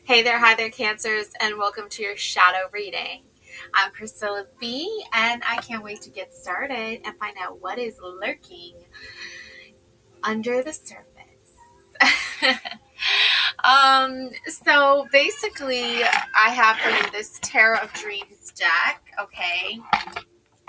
Hey there, hi there, Cancers, and welcome to your shadow reading. I'm Priscilla B, and I can't wait to get started and find out what is lurking under the surface. So basically, I have for you this Tarot of Dreams deck, okay?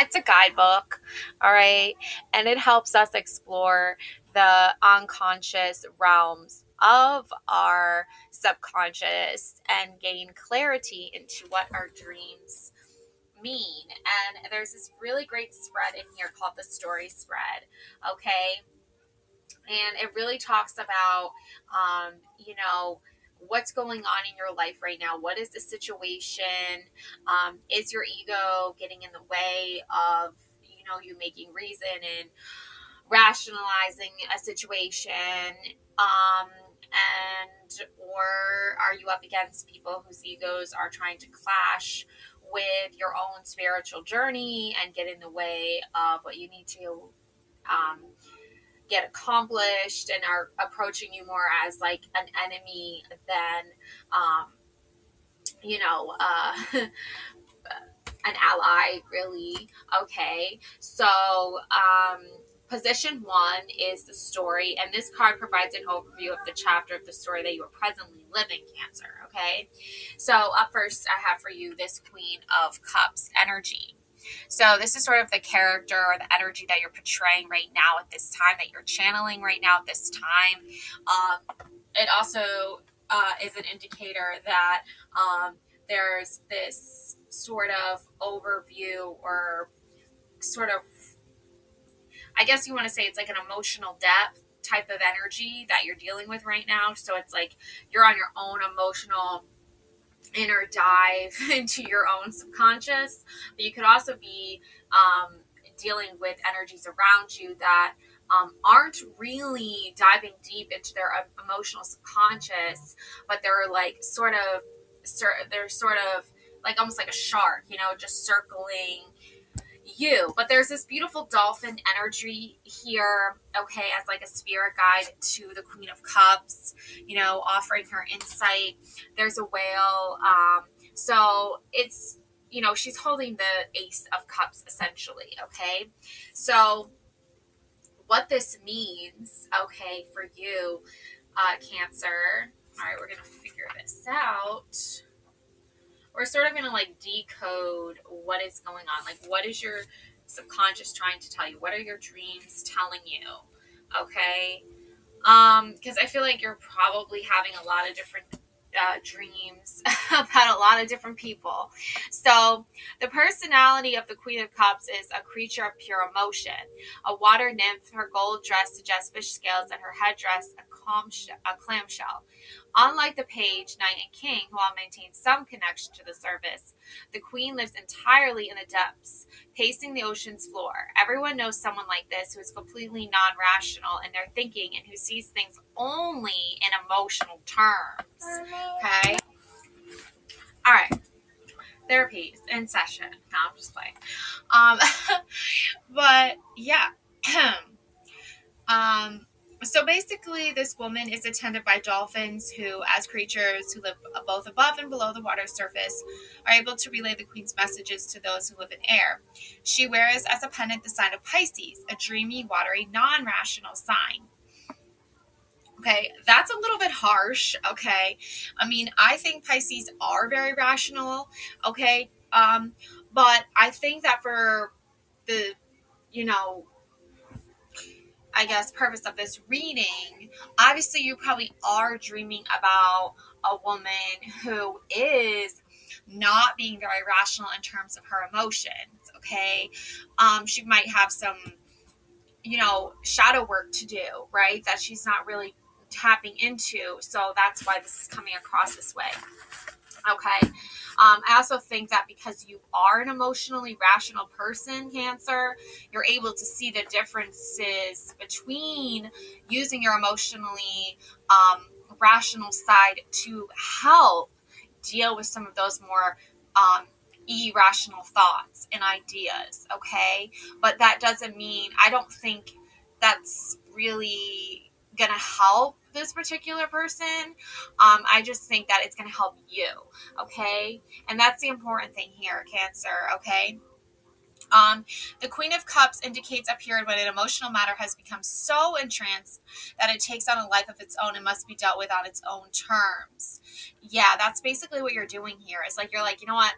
It's a guidebook, all right? And it helps us explore the unconscious realms of our subconscious and gain clarity into what our dreams mean. And there's this really great spread in here called the story spread, okay? And it really talks about, what's going on in your life right now. What is the situation? Is your ego getting in the way of, you making reason and rationalizing a situation? Or are you up against people whose egos are trying to clash with your own spiritual journey and get in the way of what you need to um, get accomplished, and are approaching you more as like an enemy than, um, you know, uh, an ally, really. Okay. So, position one is the story, and this card provides an overview of the chapter of the story that you are presently living, Cancer. Okay. So, up first, I have for you this Queen of Cups energy. So this is sort of the character or the energy that you're portraying right now at this time, that you're channeling right now at this time. It also is an indicator that there's this sort of overview, or sort of, I guess you want to say it's like an emotional depth type of energy that you're dealing with right now. So it's like you're on your own emotional inner dive into your own subconscious, but you could also be dealing with energies around you that aren't really diving deep into their emotional subconscious, but they're like they're sort of like almost like a shark, just circling you. But there's this beautiful dolphin energy here, okay, as like a spirit guide to the Queen of Cups, offering her insight. There's a whale. So it's, she's holding the Ace of Cups essentially, okay? So what this means, okay, for you, Cancer. All right, we're going to figure this out. We're sort of going to like decode what is going on. Like, what is your subconscious trying to tell you? What are your dreams telling you? Okay. Because I feel like you're probably having a lot of different dreams about a lot of different people. So the personality of the Queen of Cups is a creature of pure emotion, a water nymph. Her gold dress suggests fish scales, and her headdress a clamshell. Unlike the page, knight, and king, who all maintain some connection to the surface, the queen lives entirely in the depths, pacing the ocean's floor. Everyone knows someone like this, who is completely non-rational in their thinking and who sees things only in emotional terms. Okay? All right. Therapy is in session. No, I'm just playing. But yeah. So basically, this woman is attended by dolphins who, as creatures who live both above and below the water surface, are able to relay the queen's messages to those who live in air. She wears as a pendant the sign of Pisces, a dreamy, watery, non-rational sign. Okay, that's a little bit harsh, okay? I mean, I think Pisces are very rational, okay? But I think that for the, I guess, purpose of this reading, obviously you probably are dreaming about a woman who is not being very rational in terms of her emotions, okay? She might have some, shadow work to do, right? That she's not really tapping into. So that's why this is coming across this way. Okay. I also think that because you are an emotionally rational person, Cancer, you're able to see the differences between using your emotionally rational side to help deal with some of those more irrational thoughts and ideas. Okay. But that doesn't mean, I don't think that's really going to help this particular person. I just think that it's going to help you, okay? And that's the important thing here, Cancer, okay? The Queen of Cups indicates a period when an emotional matter has become so entranced that it takes on a life of its own and must be dealt with on its own terms. Yeah, that's basically what you're doing here. It's like, you're like, you know what?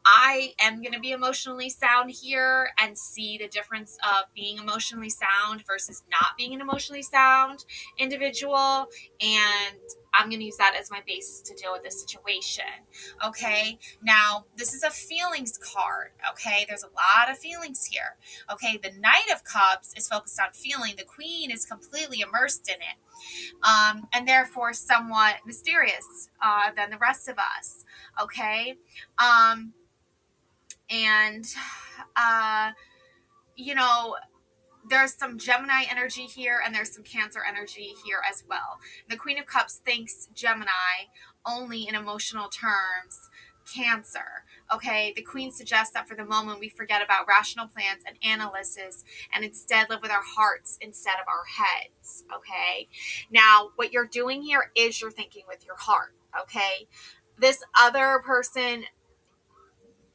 I am going to be emotionally sound here and see the difference of being emotionally sound versus not being an emotionally sound individual. And I'm going to use that as my basis to deal with this situation. Okay. Now, this is a feelings card. Okay. There's a lot of feelings here. Okay. The Knight of Cups is focused on feeling. The Queen is completely immersed in it. And therefore somewhat mysterious than the rest of us. Okay. And, you know, there's some Gemini energy here and there's some Cancer energy here as well. The Queen of Cups thinks Gemini only in emotional terms. Cancer. Okay. The Queen suggests that for the moment we forget about rational plans and analysis and instead live with our hearts instead of our heads. Okay. Now, what you're doing here is you're thinking with your heart. Okay. This other person,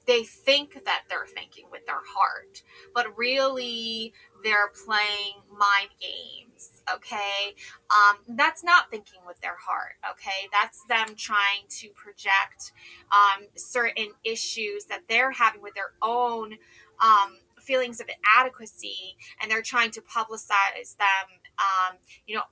they think that they're thinking with their heart, but really they're playing mind games, okay? That's not thinking with their heart, okay? That's them trying to project certain issues that they're having with their own feelings of inadequacy, and they're trying to publicize them,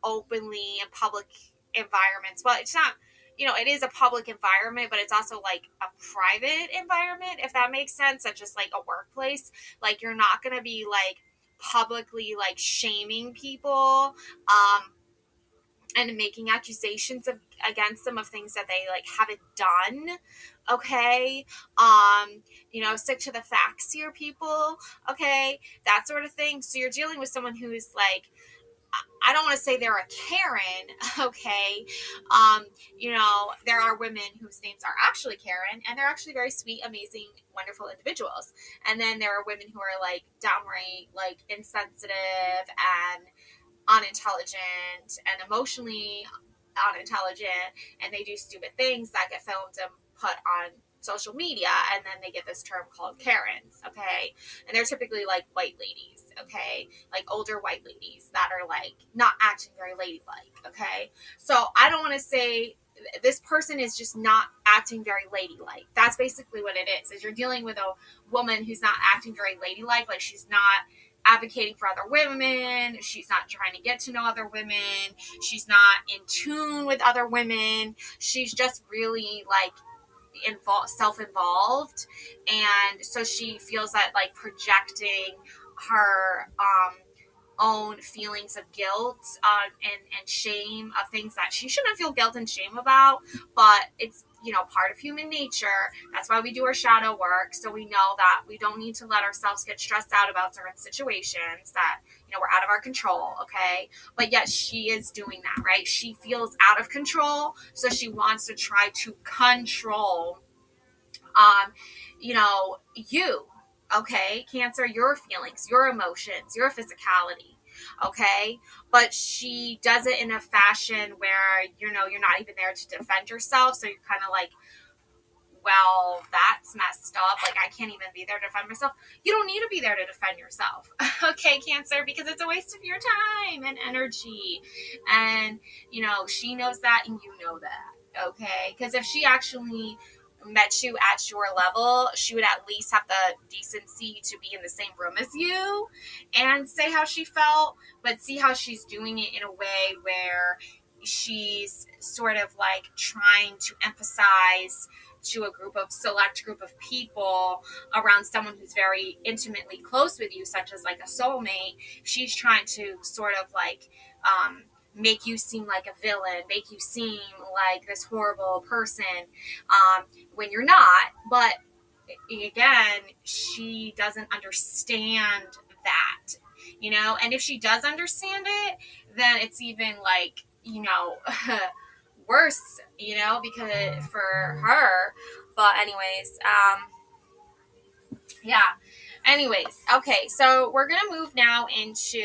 openly in public environments. Well, it's not, it is a public environment, but it's also like a private environment, if that makes sense, such as like a workplace. Like, you're not going to be like publicly like shaming people and making accusations against them of things that they like haven't done. Okay. Stick to the facts here, people. Okay. That sort of thing. So you're dealing with someone who is like, I don't want to say they're a Karen, okay? There are women whose names are actually Karen, and they're actually very sweet, amazing, wonderful individuals. And then there are women who are like downright like insensitive and unintelligent and emotionally unintelligent, and they do stupid things that get filmed and put on social media, and then they get this term called Karens, okay? And they're typically like white ladies, okay? Like older white ladies that are like not acting very ladylike, okay? So I don't want to say this person is just not acting very ladylike. That's basically what it is you're dealing with a woman who's not acting very ladylike. Like, she's not advocating for other women. She's not trying to get to know other women. She's not in tune with other women. She's just really like self-involved, and so she feels that like projecting her own feelings of guilt and shame of things that she shouldn't feel guilt and shame about, but it's part of human nature. That's why we do our shadow work, so we know that we don't need to let ourselves get stressed out about certain situations that we're out of our control, okay? But yet she is doing that, right? She feels out of control, so she wants to try to control you, okay? Cancer, your feelings, your emotions, your physicality, okay? But she does it in a fashion where, you're not even there to defend yourself. So you're kind of like, well, that's messed up. Like, I can't even be there to defend myself. You don't need to be there to defend yourself, okay, Cancer, because it's a waste of your time and energy. And, she knows that and you know that, okay? Because if she actually met you at your level, she would at least have the decency to be in the same room as you and say how she felt. But see how she's doing it in a way where she's sort of like trying to emphasize to a select group of people around someone who's very intimately close with you, such as like a soulmate. She's trying to sort of like make you seem like a villain, make you seem like this horrible person when you're not. But again, she doesn't understand that, and if she does understand it, then it's even like, worse, because for her. But anyways, yeah. Anyways, okay, so we're gonna move now into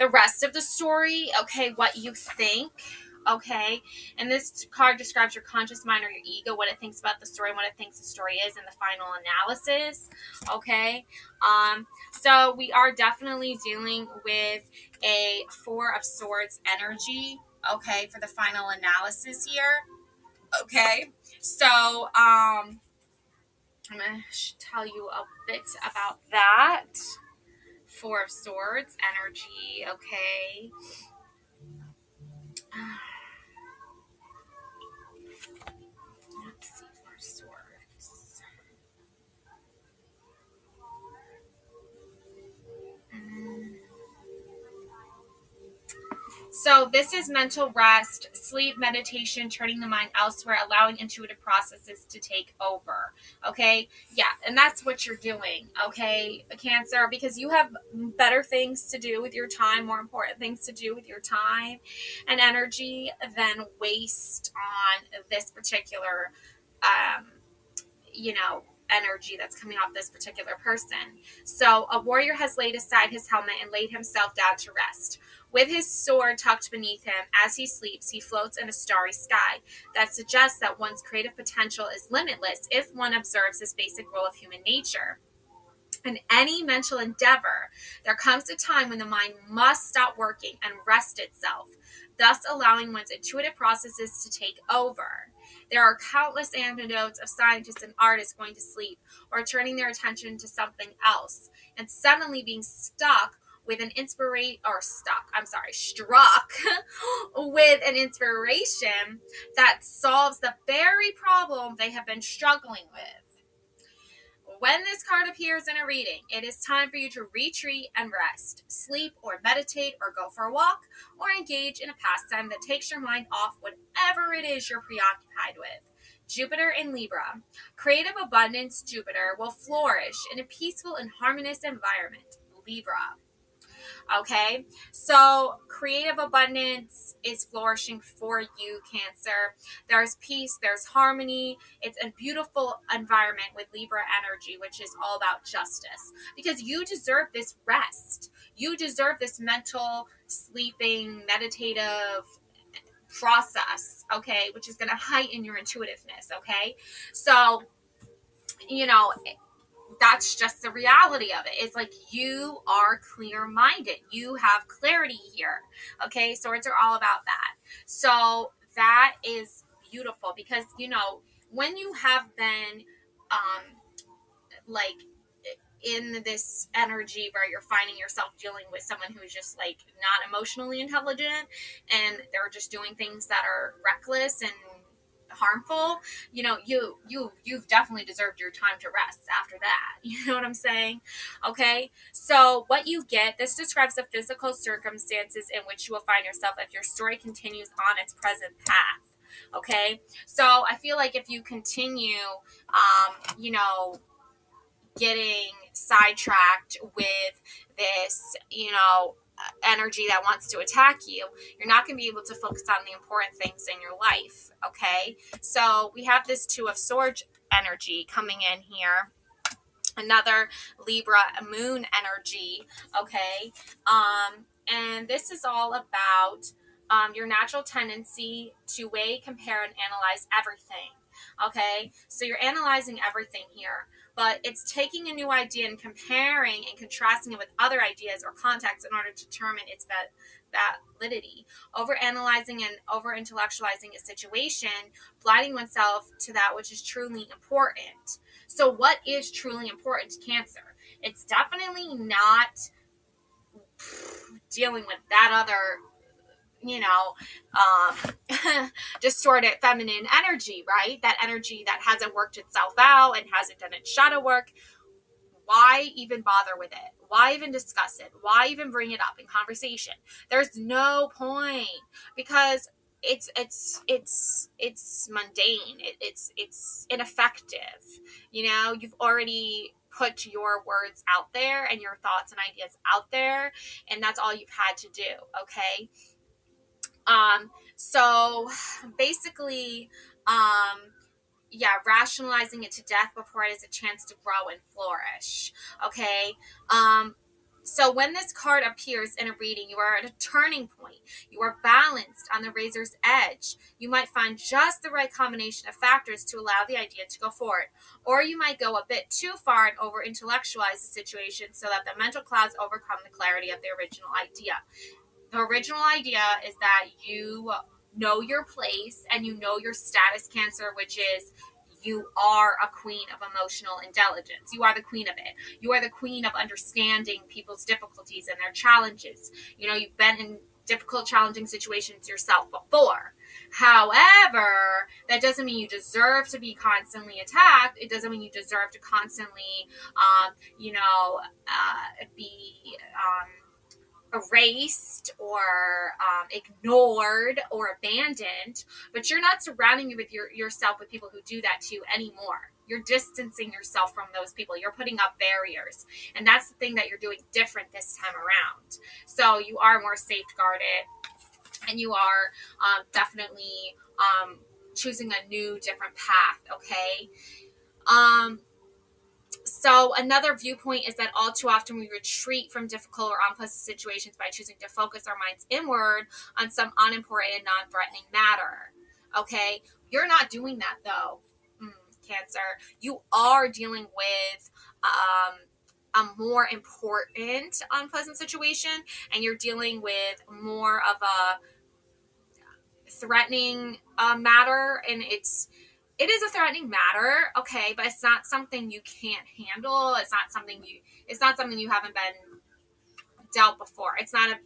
the rest of the story, okay, what you think, okay, and this card describes your conscious mind or your ego, what it thinks about the story, and what it thinks the story is in the final analysis, okay. So we are definitely dealing with a Four of Swords energy, okay, for the final analysis here, okay. So I'm gonna tell you a bit about that. Four of Swords energy, okay. Let's see, Four of Swords. So this is mental rest, sleep, meditation, turning the mind elsewhere, allowing intuitive processes to take over. Okay? Yeah, and that's what you're doing, okay, Cancer, because you have better things to do with your time, more important things to do with your time and energy than waste on this particular energy that's coming off this particular person. So a warrior has laid aside his helmet and laid himself down to rest. With his sword tucked beneath him, as he sleeps, he floats in a starry sky. That suggests that one's creative potential is limitless if one observes this basic rule of human nature. In any mental endeavor, there comes a time when the mind must stop working and rest itself, thus allowing one's intuitive processes to take over. There are countless anecdotes of scientists and artists going to sleep or turning their attention to something else and suddenly being struck with an inspiration that solves the very problem they have been struggling with. When this card appears in a reading, it is time for you to retreat and rest, sleep or meditate or go for a walk or engage in a pastime that takes your mind off whatever it is you're preoccupied with. Jupiter in Libra. Creative abundance, Jupiter, will flourish in a peaceful and harmonious environment, Libra. Okay, so creative abundance is flourishing for you, Cancer. There's peace, there's harmony. It's a beautiful environment with Libra energy, which is all about justice, because you deserve this rest. You deserve this mental, sleeping, meditative process, okay, which is going to heighten your intuitiveness, okay? So, that's just the reality of it. It's like you are clear-minded. You have clarity here. Okay, swords are all about that. So that is beautiful because, when you have been like in this energy where you're finding yourself dealing with someone who's just like not emotionally intelligent and they're just doing things that are reckless and harmful, you've definitely deserved your time to rest after that. You know what I'm saying? Okay, so what you get, this describes the physical circumstances in which you will find yourself if your story continues on its present path. Okay, so I feel like if you continue getting sidetracked with this energy that wants to attack you, you're not going to be able to focus on the important things in your life. Okay, so we have this Two of Swords energy coming in here, another Libra moon energy. Okay, and this is all about your natural tendency to weigh, compare, and analyze everything. Okay, so you're analyzing everything here, but it's taking a new idea and comparing and contrasting it with other ideas or contexts in order to determine its validity. Over-analyzing and over-intellectualizing a situation, blinding oneself to that which is truly important. So what is truly important to Cancer? It's definitely not dealing with that other distorted feminine energy, right? That energy that hasn't worked itself out and hasn't done its shadow work. Why even bother with it? Why even discuss it? Why even bring it up in conversation? There's no point, because it's mundane. It's ineffective. You've already put your words out there and your thoughts and ideas out there, and that's all you've had to do. Okay. So basically, rationalizing it to death before it has a chance to grow and flourish. Okay. So when this card appears in a reading, you are at a turning point. You are balanced on the razor's edge. You might find just the right combination of factors to allow the idea to go forward. Or you might go a bit too far and over-intellectualize the situation so that the mental clouds overcome the clarity of the original idea. The original idea is that you know your place and you know your status, Cancer, which is you are a queen of emotional intelligence. You are the queen of it. You are the queen of understanding people's difficulties and their challenges. You know, you've been in difficult, challenging situations yourself before. However, that doesn't mean you deserve to be constantly attacked. It doesn't mean you deserve to constantly, be erased or ignored or abandoned, but you're not surrounding yourself with people who do that to you anymore. You're distancing yourself from those people. You're putting up barriers, and that's the thing that you're doing different this time around. So you are more safeguarded, and you are definitely choosing a new, different path. Okay. So another viewpoint is that all too often we retreat from difficult or unpleasant situations by choosing to focus our minds inward on some unimportant and non-threatening matter. Okay? You're not doing that though, Cancer. You are dealing with a more important unpleasant situation, and you're dealing with more of a threatening matter, and it is a threatening matter, okay, but it's not something you can't handle. It's not something you haven't been dealt before. It's not a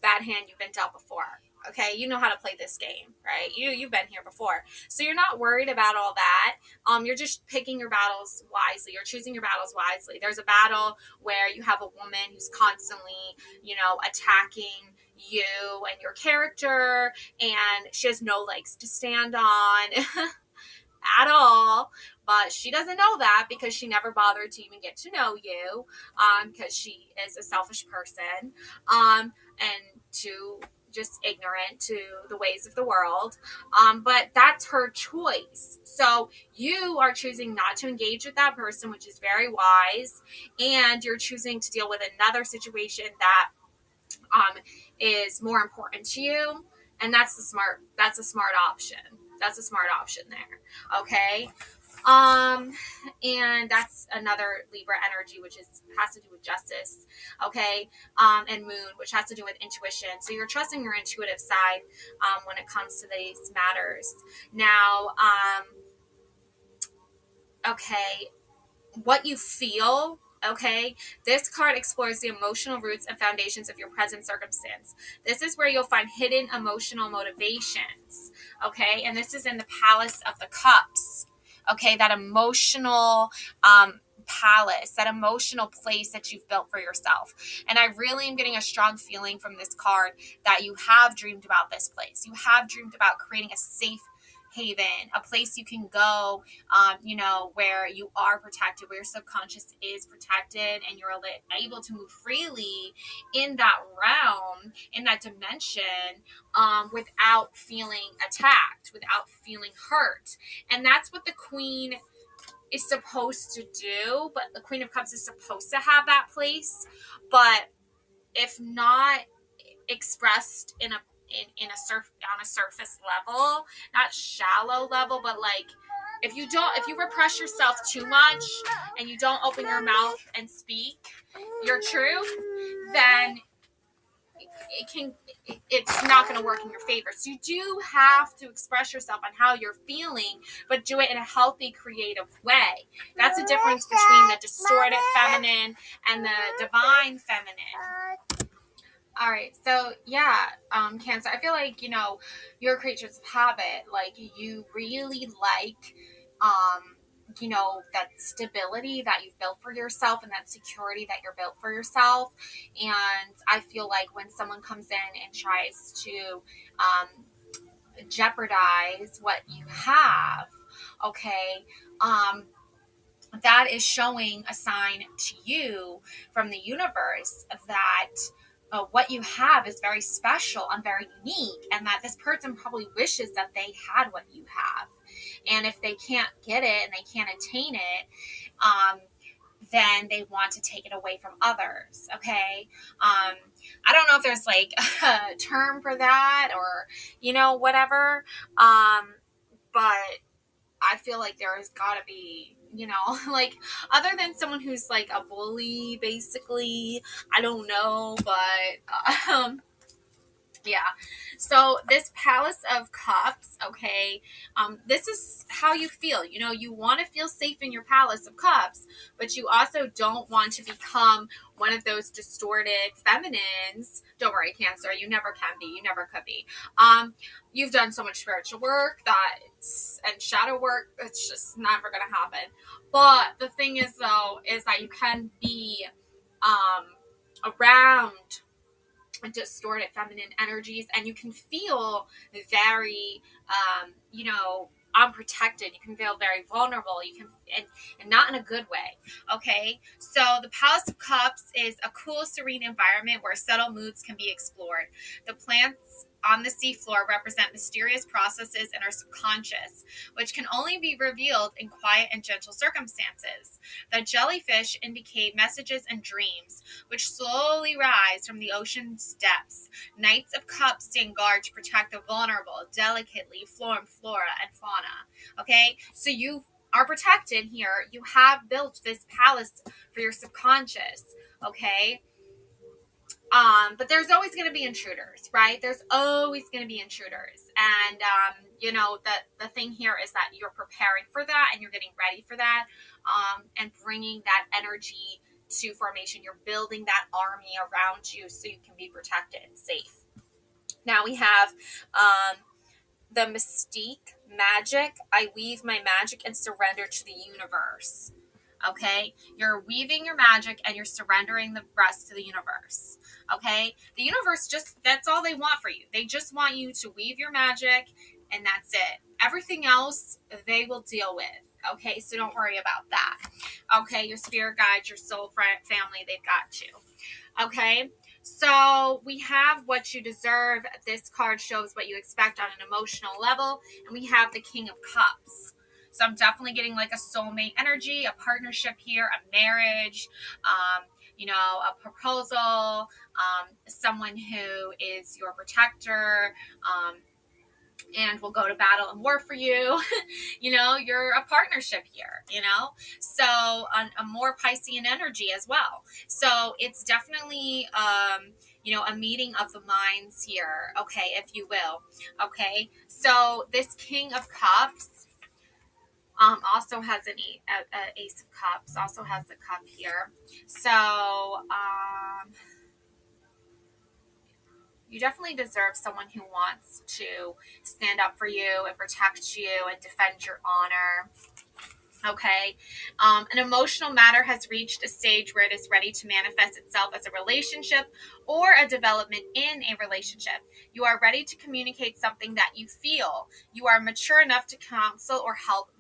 bad hand you've been dealt before. Okay, you know how to play this game, right? You've been here before, so you're not worried about all that. You're just picking your battles wisely. You're choosing your battles wisely. There's a battle where you have a woman who's constantly, attacking you and your character, and she has no legs to stand on at all. But she doesn't know that because she never bothered to even get to know you, because she is a selfish person, and just ignorant to the ways of the world. But that's her choice. So you are choosing not to engage with that person, which is very wise. And you're choosing to deal with another situation that is more important to you. And that's a smart option. That's a smart option there. Okay. And that's another Libra energy, which has to do with justice, okay, and Moon, which has to do with intuition. So you're trusting your intuitive side when it comes to these matters. Now, okay, what you feel. Okay, this card explores the emotional roots and foundations of your present circumstance. This is where you'll find hidden emotional motivations. Okay, and this is in the Palace of the Cups. Okay, that emotional palace, that emotional place that you've built for yourself. And I really am getting a strong feeling from this card that you have dreamed about this place. You have dreamed about creating a safe haven, a place you can go, where you are protected, where your subconscious is protected, and you're able to move freely in that realm, in that dimension, without feeling attacked, without feeling hurt. And that's what the Queen is supposed to do, but the Queen of Cups is supposed to have that place. But if not expressed on a surface level, not shallow level, but like if you repress yourself too much and you don't open your mouth and speak your truth, then it's not going to work in your favor. So you do have to express yourself on how you're feeling, but do it in a healthy, creative way. That's the difference between the distorted feminine and the divine feminine. All right, so yeah, Cancer, I feel like, you're creatures of habit. Like, you really like, that stability that you've built for yourself and that security that you're built for yourself. And I feel like when someone comes in and tries to jeopardize what you have, okay, that is showing a sign to you from the universe that what you have is very special and very unique, and that this person probably wishes that they had what you have. And if they can't get it and they can't attain it, then they want to take it away from others. Okay. I don't know if there's like a term for that or, whatever. But I feel like there's gotta be, like, other than someone who's like a bully, basically, I don't know, but, yeah. So this Palace of Cups, okay, this is how you feel. You want to feel safe in your Palace of Cups, but you also don't want to become one of those distorted feminines. Don't worry, Cancer, you never can be. You never could be. You've done so much spiritual work and shadow work. It's just never going to happen. But the thing is, though, is that you can be around distorted feminine energies, and you can feel very unprotected. You can feel very vulnerable. You can, and not in a good way. Okay, so the Palace of Cups is a cool, serene environment where subtle moods can be explored. The plants on the seafloor represent mysterious processes in our subconscious, which can only be revealed in quiet and gentle circumstances. The jellyfish indicate messages and dreams, which slowly rise from the ocean's depths. Knights of Cups stand guard to protect the vulnerable, delicately formed flora and fauna. Okay, so you are protected here. You have built this palace for your subconscious. Okay. But there's always going to be intruders, right? There's always going to be intruders. And, the thing here is that you're preparing for that and you're getting ready for that, and bringing that energy to formation. You're building that army around you so you can be protected and safe. Now we have, the mystique, magic. I weave my magic and surrender to the universe. Okay, you're weaving your magic and you're surrendering the rest to the universe. Okay, the universe that's all they want for you. They just want you to weave your magic, and that's it. Everything else they will deal with. Okay, so don't worry about that. Okay, your spirit guides, your soul family, they've got you. Okay, so we have what you deserve. This card shows what you expect on an emotional level, and we have the King of Cups. So I'm definitely getting like a soulmate energy, a partnership here, a marriage, a proposal, someone who is your protector, and will go to battle and war for you. You're a partnership here, so a more Piscean energy as well. So it's definitely, a meeting of the minds here. Okay. If you will. Okay. So this King of Cups, also has an Ace of Cups, also has the cup here. So, you definitely deserve someone who wants to stand up for you and protect you and defend your honor. Okay. An emotional matter has reached a stage where it is ready to manifest itself as a relationship or a development in a relationship. You are ready to communicate something that you feel. You are mature enough to counsel or help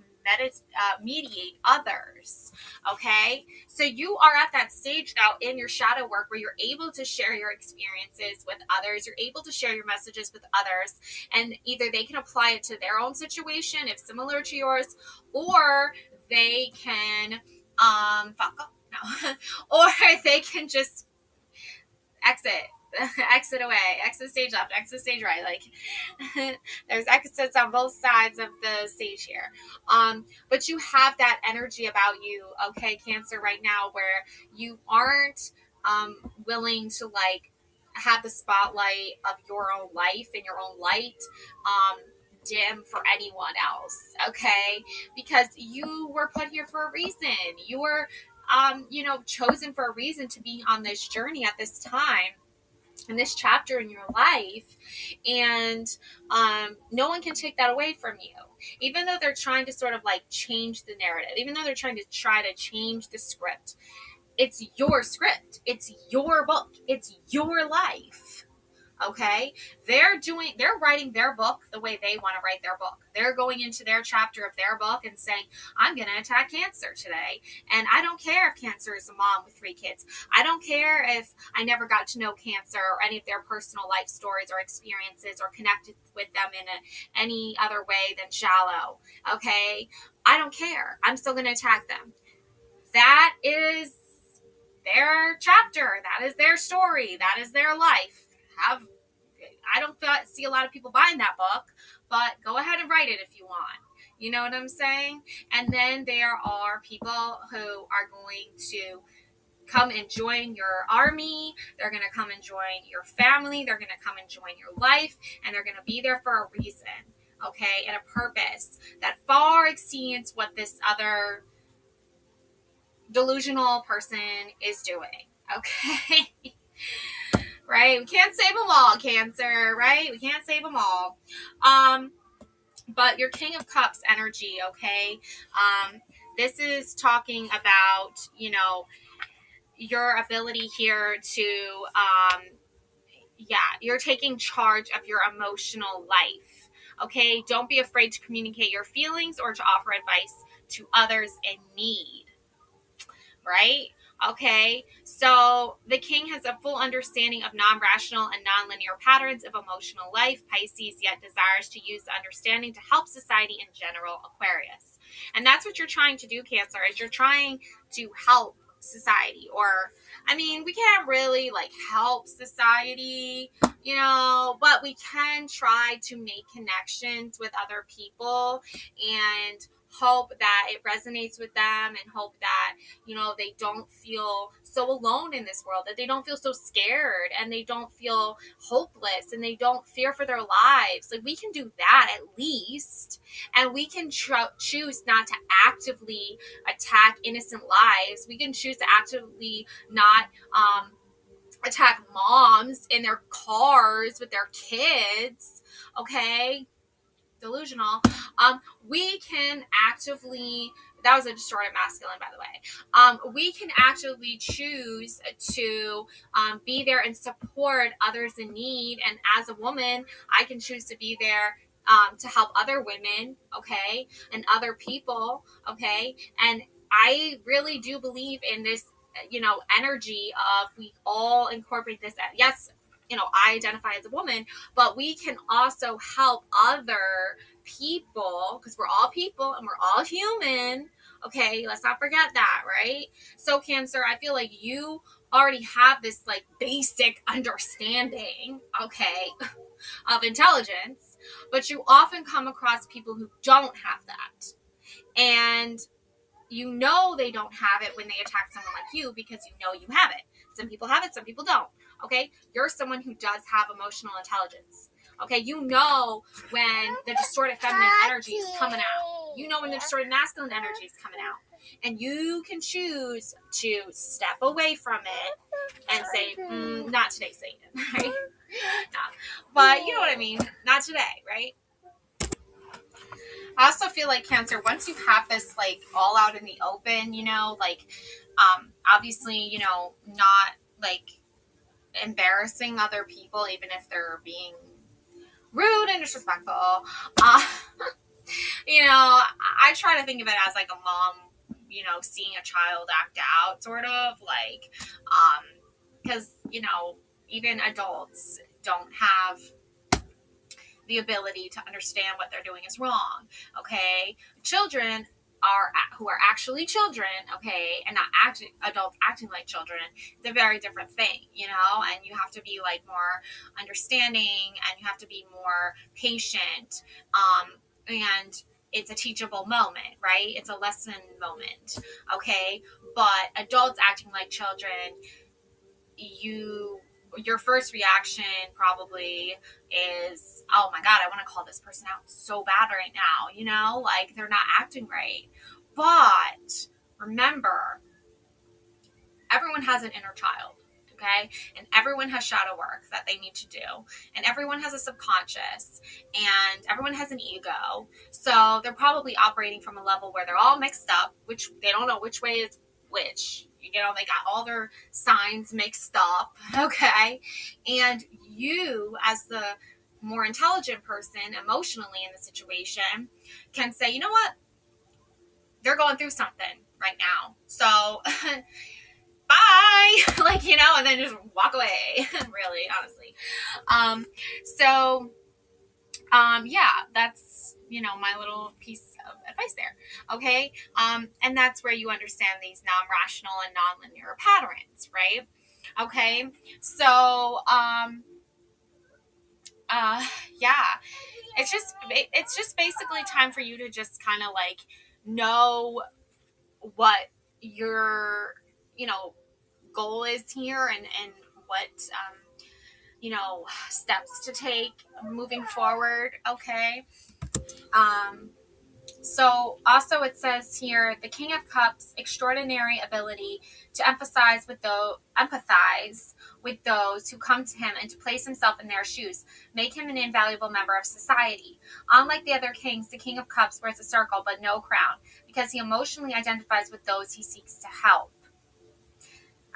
mediate others. Okay, so you are at that stage now in your shadow work where you're able to share your experiences with others. You're able to share your messages with others, and either they can apply it to their own situation if similar to yours, or they can fuck up, no, or they can just exit away, exit stage left, exit stage right. Like, there's exits on both sides of the stage here. But you have that energy about you, okay, Cancer, right now, where you aren't willing to like have the spotlight of your own life and your own light dim for anyone else, okay? Because you were put here for a reason. You were chosen for a reason to be on this journey at this time, in this chapter in your life, and no one can take that away from you. Even though they're trying to sort of like change the narrative, even though they're trying to change the script, it's your script, it's your book, it's your life. Okay, they're writing their book the way they want to write their book. They're going into their chapter of their book and saying, I'm going to attack Cancer today. And I don't care if Cancer is a mom with 3 kids. I don't care if I never got to know Cancer or any of their personal life stories or experiences or connected with them in any other way than shallow. Okay, I don't care. I'm still going to attack them. that is their chapter. That is their story. That is their life. I don't see a lot of people buying that book, but go ahead and write it if you want. You know what I'm saying? And then there are people who are going to come and join your army. They're going to come and join your family. They're going to come and join your life. And they're going to be there for a reason, okay, and a purpose that far exceeds what this other delusional person is doing, okay? Right? We can't save them all, Cancer, right? We can't save them all. But your King of Cups energy, okay? This is talking about, you know, your ability here to, you're taking charge of your emotional life, okay? Don't be afraid to communicate your feelings or to offer advice to others in need, right? Okay, so the King has a full understanding of non-rational and non-linear patterns of emotional life, Pisces, yet desires to use the understanding to help society in general, Aquarius. And that's what you're trying to do, Cancer, is you're trying to help society. Or, I mean, we can't really like help society, you know, but we can try to make connections with other people and hope that it resonates with them, and hope that, you know, they don't feel so alone in this world, that they don't feel so scared, and they don't feel hopeless, and they don't fear for their lives. Like, we can do that at least, and we can choose not to actively attack innocent lives. We can choose to actively not attack moms in their cars with their kids, okay? Delusional. We can actively, that was a distorted masculine, by the way. We can actively choose to be there and support others in need. And as a woman, I can choose to be there to help other women, okay, and other people, okay. And I really do believe in this, you know, energy of we all incorporate this. Yes, you know, I identify as a woman, but we can also help other people, because we're all people and we're all human, okay? Let's not forget that, right? So, Cancer, I feel like you already have this like basic understanding, okay, of intelligence, but you often come across people who don't have that. And you know they don't have it when they attack someone like you, because you know you have it. Some people have it, some people don't. Okay, you're someone who does have emotional intelligence. Okay, you know when the distorted feminine energy is coming out. You know when the distorted masculine energy is coming out. And you can choose to step away from it and say, not today, Satan, right? No. But you know what I mean? Not today, right? I also feel like, Cancer, once you have this like all out in the open, you know, like obviously, you know, not like embarrassing other people, even if they're being rude and disrespectful. You know, I try to think of it as like a mom, you know, seeing a child act out, sort of like, because, you know, even adults don't have the ability to understand what they're doing is wrong, okay? Children who are actually children, okay, and not adults acting like children, it's a very different thing, you know, and you have to be like more understanding, and you have to be more patient, and it's a teachable moment, right? It's a lesson moment, okay? But adults acting like children, your first reaction probably is, oh my God, I want to call this person out so bad right now, you know, like they're not acting right. But remember, everyone has an inner child, okay? And everyone has shadow work that they need to do. And everyone has a subconscious, and everyone has an ego. So they're probably operating from a level where they're all mixed up, which they don't know which way is which. You know, they got all their signs mixed up, okay? And you, as the more intelligent person emotionally in the situation, can say, you know what? They're going through something right now. So, bye! Like, you know, and then just walk away, really, honestly. Yeah, that's my little piece of advice there. Okay. And that's where you understand these non-rational and non-linear patterns, right? Okay. So, yeah, it's just basically time for you to just kind of like know what your, goal is here, and what, steps to take moving forward. Okay. So also it says here, the King of Cups' extraordinary ability to empathize with those who come to him and to place himself in their shoes make him an invaluable member of society. Unlike the other kings, the King of Cups wears a circle but no crown because he emotionally identifies with those he seeks to help.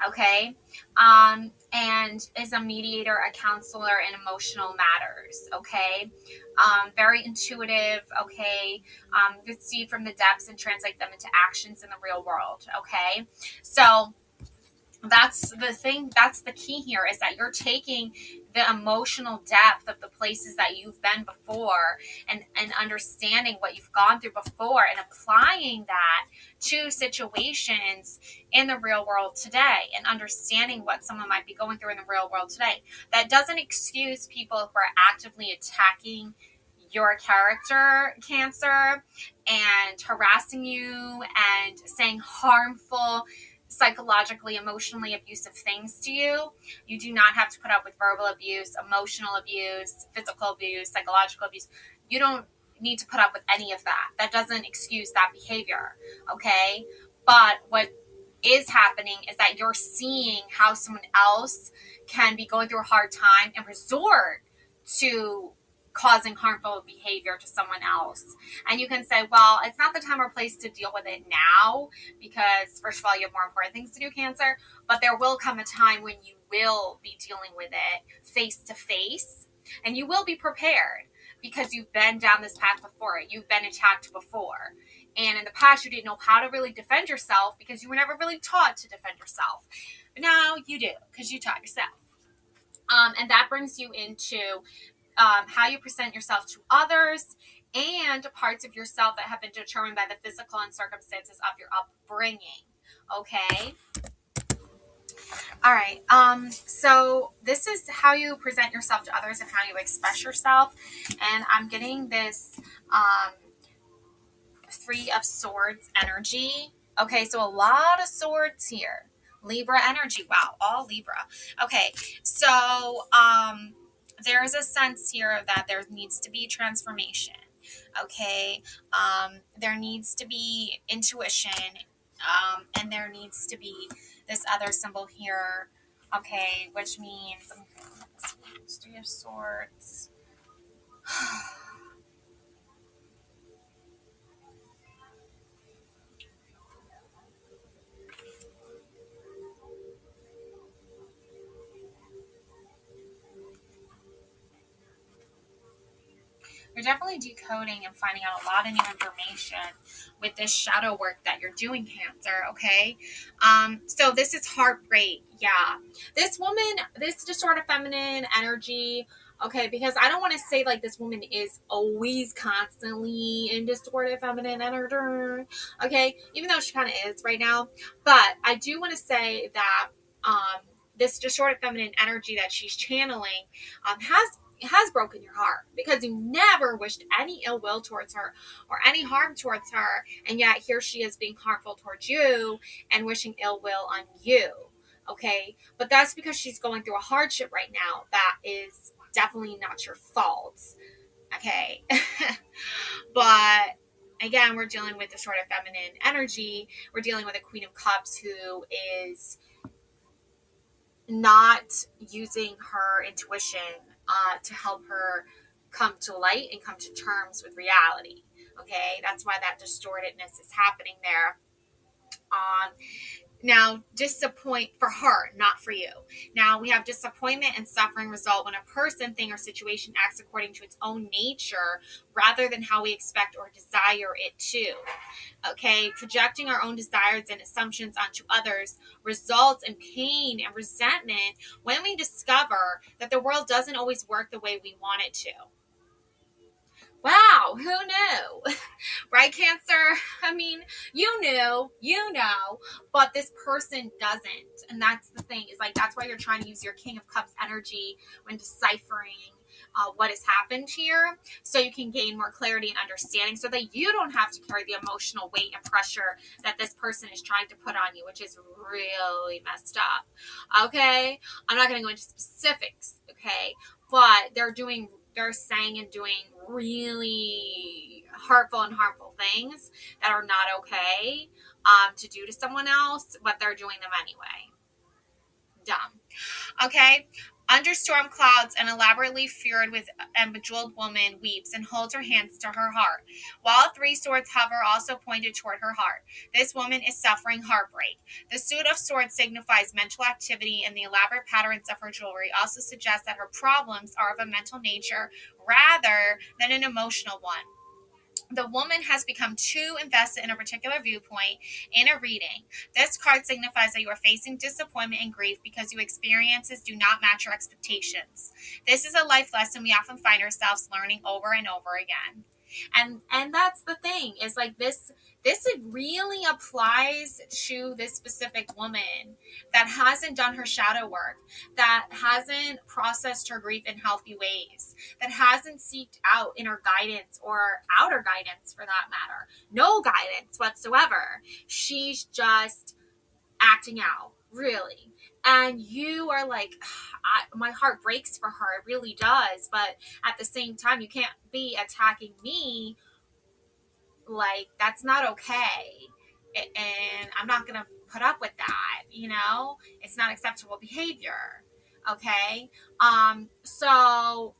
Okay, and is a mediator, a counselor in emotional matters. Okay, very intuitive. Okay, could see from the depths and translate them into actions in the real world. Okay, so that's the thing. That's the key here, is that you're taking the emotional depth of the places that you've been before, and understanding what you've gone through before, and applying that to situations in the real world today, and understanding what someone might be going through in the real world today. That doesn't excuse people who are actively attacking your character, Cancer, and harassing you and saying harmful, psychologically, emotionally abusive things to you. You do not have to put up with verbal abuse, emotional abuse, physical abuse, psychological abuse. You don't need to put up with any of that. That doesn't excuse that behavior, okay? But what is happening is that you're seeing how someone else can be going through a hard time and resort to causing harmful behavior to someone else. And you can say, well, it's not the time or place to deal with it now, because first of all, you have more important things to do, Cancer, but there will come a time when you will be dealing with it face to face, and you will be prepared because you've been down this path before. You've been attacked before. And in the past, you didn't know how to really defend yourself because you were never really taught to defend yourself. But now you do, because you taught yourself. And that brings you into how you present yourself to others, and parts of yourself that have been determined by the physical and circumstances of your upbringing. Okay. All right. So this is how you present yourself to others and how you express yourself. And I'm getting this Three of Swords energy. Okay, so a lot of swords here. Libra energy. Wow, all Libra. Okay, so there is a sense here that there needs to be transformation. Okay, there needs to be intuition, and there needs to be this other symbol here. Okay, which means Three of Swords. You're definitely decoding and finding out a lot of new information with this shadow work that you're doing, Cancer, okay? So this is heartbreak, yeah. This woman, this distorted feminine energy, okay, because I don't want to say like this woman is always constantly in distorted feminine energy, okay, even though she kind of is right now. But I do want to say that this distorted feminine energy that she's channeling has broken your heart, because you never wished any ill will towards her or any harm towards her, and yet here she is being harmful towards you and wishing ill will on you. Okay, but that's because she's going through a hardship right now that is definitely not your fault. Okay. But again, we're dealing with the sort of feminine energy. We're dealing with a Queen of Cups who is not using her intuition to help her come to light and come to terms with reality. Okay, that's why that distortedness is happening there. Now, disappoint for her, not for you. Now, we have disappointment and suffering result when a person, thing, or situation acts according to its own nature rather than how we expect or desire it to. Okay, projecting our own desires and assumptions onto others results in pain and resentment when we discover that the world doesn't always work the way we want it to. Wow, who knew? Right, Cancer? I mean, you knew, but this person doesn't. And that's the thing, is like, that's why you're trying to use your King of Cups energy when deciphering what has happened here, so you can gain more clarity and understanding, so that you don't have to carry the emotional weight and pressure that this person is trying to put on you, which is really messed up. Okay? I'm not going to go into specifics, okay? But they're saying and doing really hurtful and harmful things that are not okay to do to someone else, but they're doing them anyway. Dumb. Okay? Under storm clouds, an elaborately furred with and bejeweled woman weeps and holds her hands to her heart, while three swords hover, also pointed toward her heart. This woman is suffering heartbreak. The suit of swords signifies mental activity, and the elaborate patterns of her jewelry also suggest that her problems are of a mental nature rather than an emotional one. The woman has become too invested in a particular viewpoint in a reading. This card signifies that you are facing disappointment and grief because your experiences do not match your expectations. This is a life lesson we often find ourselves learning over and over again. And that's the thing, is like this really applies to this specific woman that hasn't done her shadow work, that hasn't processed her grief in healthy ways, that hasn't seeked out inner guidance or outer guidance for that matter. No guidance whatsoever. She's just acting out, really. And you are like, my heart breaks for her. It really does. But at the same time, you can't be attacking me. Like, that's not okay. And I'm not going to put up with that. It's not acceptable behavior. Okay. So,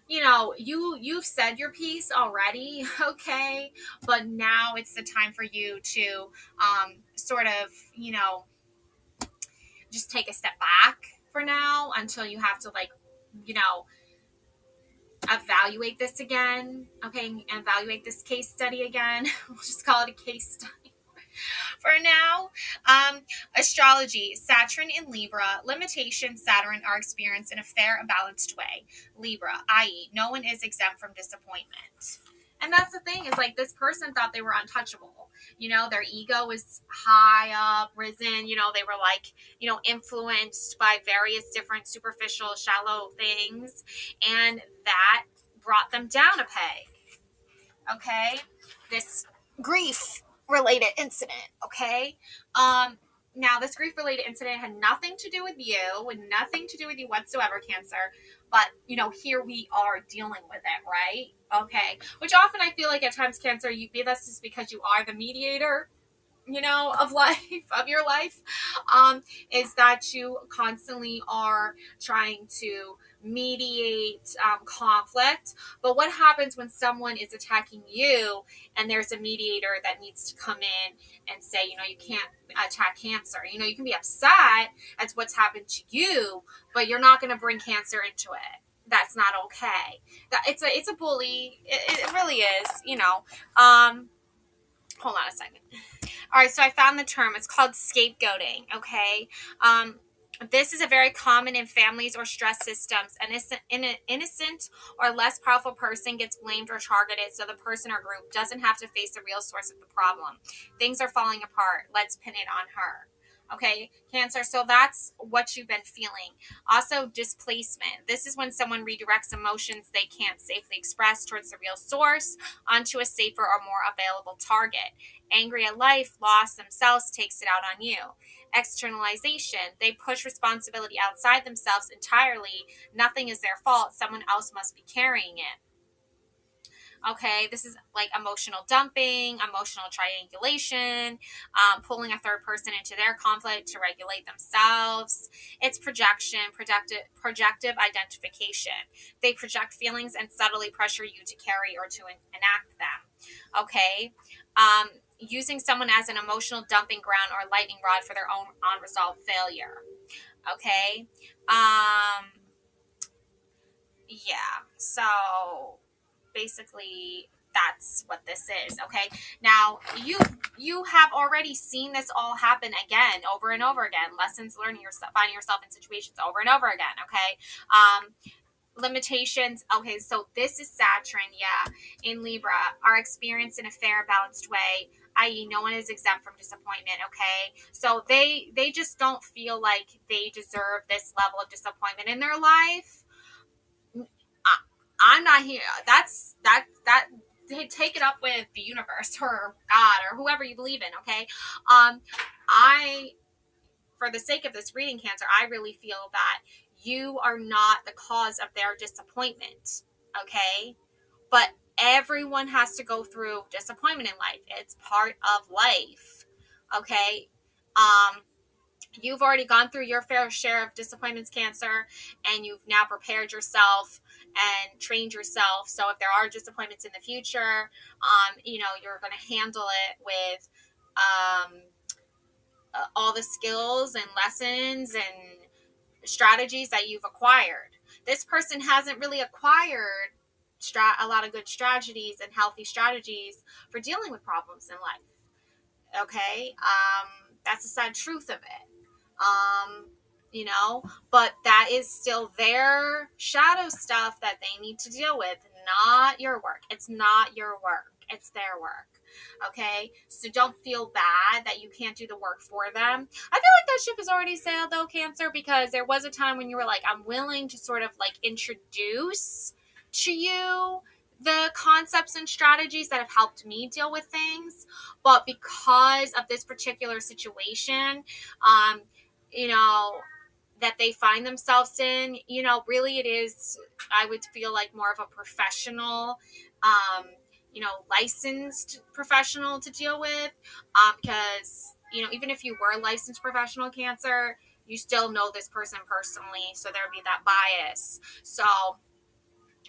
you've said your piece already. Okay. But now it's the time for you to, sort of, just take a step back for now until you have to, like, evaluate this again. Okay. Evaluate this case study again. We'll just call it a case study for now. Astrology, Saturn in Libra. Limitations, Saturn, are experienced in a fair and balanced way. Libra, i.e., no one is exempt from disappointment. And that's the thing, is like, this person thought they were untouchable. Their ego was high up, risen. They were like, influenced by various different superficial, shallow things. And that brought them down a peg. Okay? This grief-related incident. Okay? Now, this grief-related incident had nothing to do with you, whatsoever, Cancer. But, here we are dealing with it, right? Okay. Which often I feel like at times, Cancer, this is because you are the mediator, of life, of your life, is that you constantly are trying to mediate conflict. But what happens when someone is attacking you and there's a mediator that needs to come in and say, you can't attack Cancer. You can be upset at what's happened to you, but you're not going to bring Cancer into it. That's not okay. It's a bully. It really is, hold on a second. All right, so I found the term. It's called scapegoating, okay? This is a very common in families or stress systems. An innocent or less powerful person gets blamed or targeted, so the person or group doesn't have to face the real source of the problem. Things are falling apart. Let's pin it on her. Okay, Cancer, so that's what you've been feeling. Also, displacement. This is when someone redirects emotions they can't safely express towards the real source onto a safer or more available target. Angry at life, lost themselves, takes it out on you. Externalization. They push responsibility outside themselves entirely. Nothing is their fault. Someone else must be carrying it. Okay, this is like emotional dumping, emotional triangulation, pulling a third person into their conflict to regulate themselves. It's projection, projective identification. They project feelings and subtly pressure you to carry or to enact them. Okay, using someone as an emotional dumping ground or lightning rod for their own unresolved failure. Okay, yeah, so basically that's what this is. Okay, now you have already seen this all happen again, over and over again. Lessons learned, finding yourself in situations over and over again. Okay, limitations. Okay, so this is Saturn, yeah, in Libra. Are experienced in a fair, balanced way, i.e. no one is exempt from disappointment. Okay, so they just don't feel like they deserve this level of disappointment in their life. I'm not here. That take it up with the universe or God or whoever you believe in. Okay, I for the sake of this reading, Cancer, I really feel that you are not the cause of their disappointment. Okay, but everyone has to go through disappointment in life. It's part of life. Okay, you've already gone through your fair share of disappointments, Cancer, and you've now prepared yourself and trained yourself. So if there are disappointments in the future, you're going to handle it with all the skills and lessons and strategies that you've acquired. This person hasn't really acquired a lot of good strategies and healthy strategies for dealing with problems in life. Okay, that's the sad truth of it. But that is still their shadow stuff that they need to deal with, not your work. It's not your work. It's their work. Okay, so don't feel bad that you can't do the work for them. I feel like that ship has already sailed though, Cancer, because there was a time when you were like, I'm willing to sort of like introduce to you the concepts and strategies that have helped me deal with things. But because of this particular situation, that they find themselves in, really it is, I would feel like more of a professional, licensed professional to deal with, because, even if you were a licensed professional, Cancer, you still know this person personally. So there'd be that bias. So,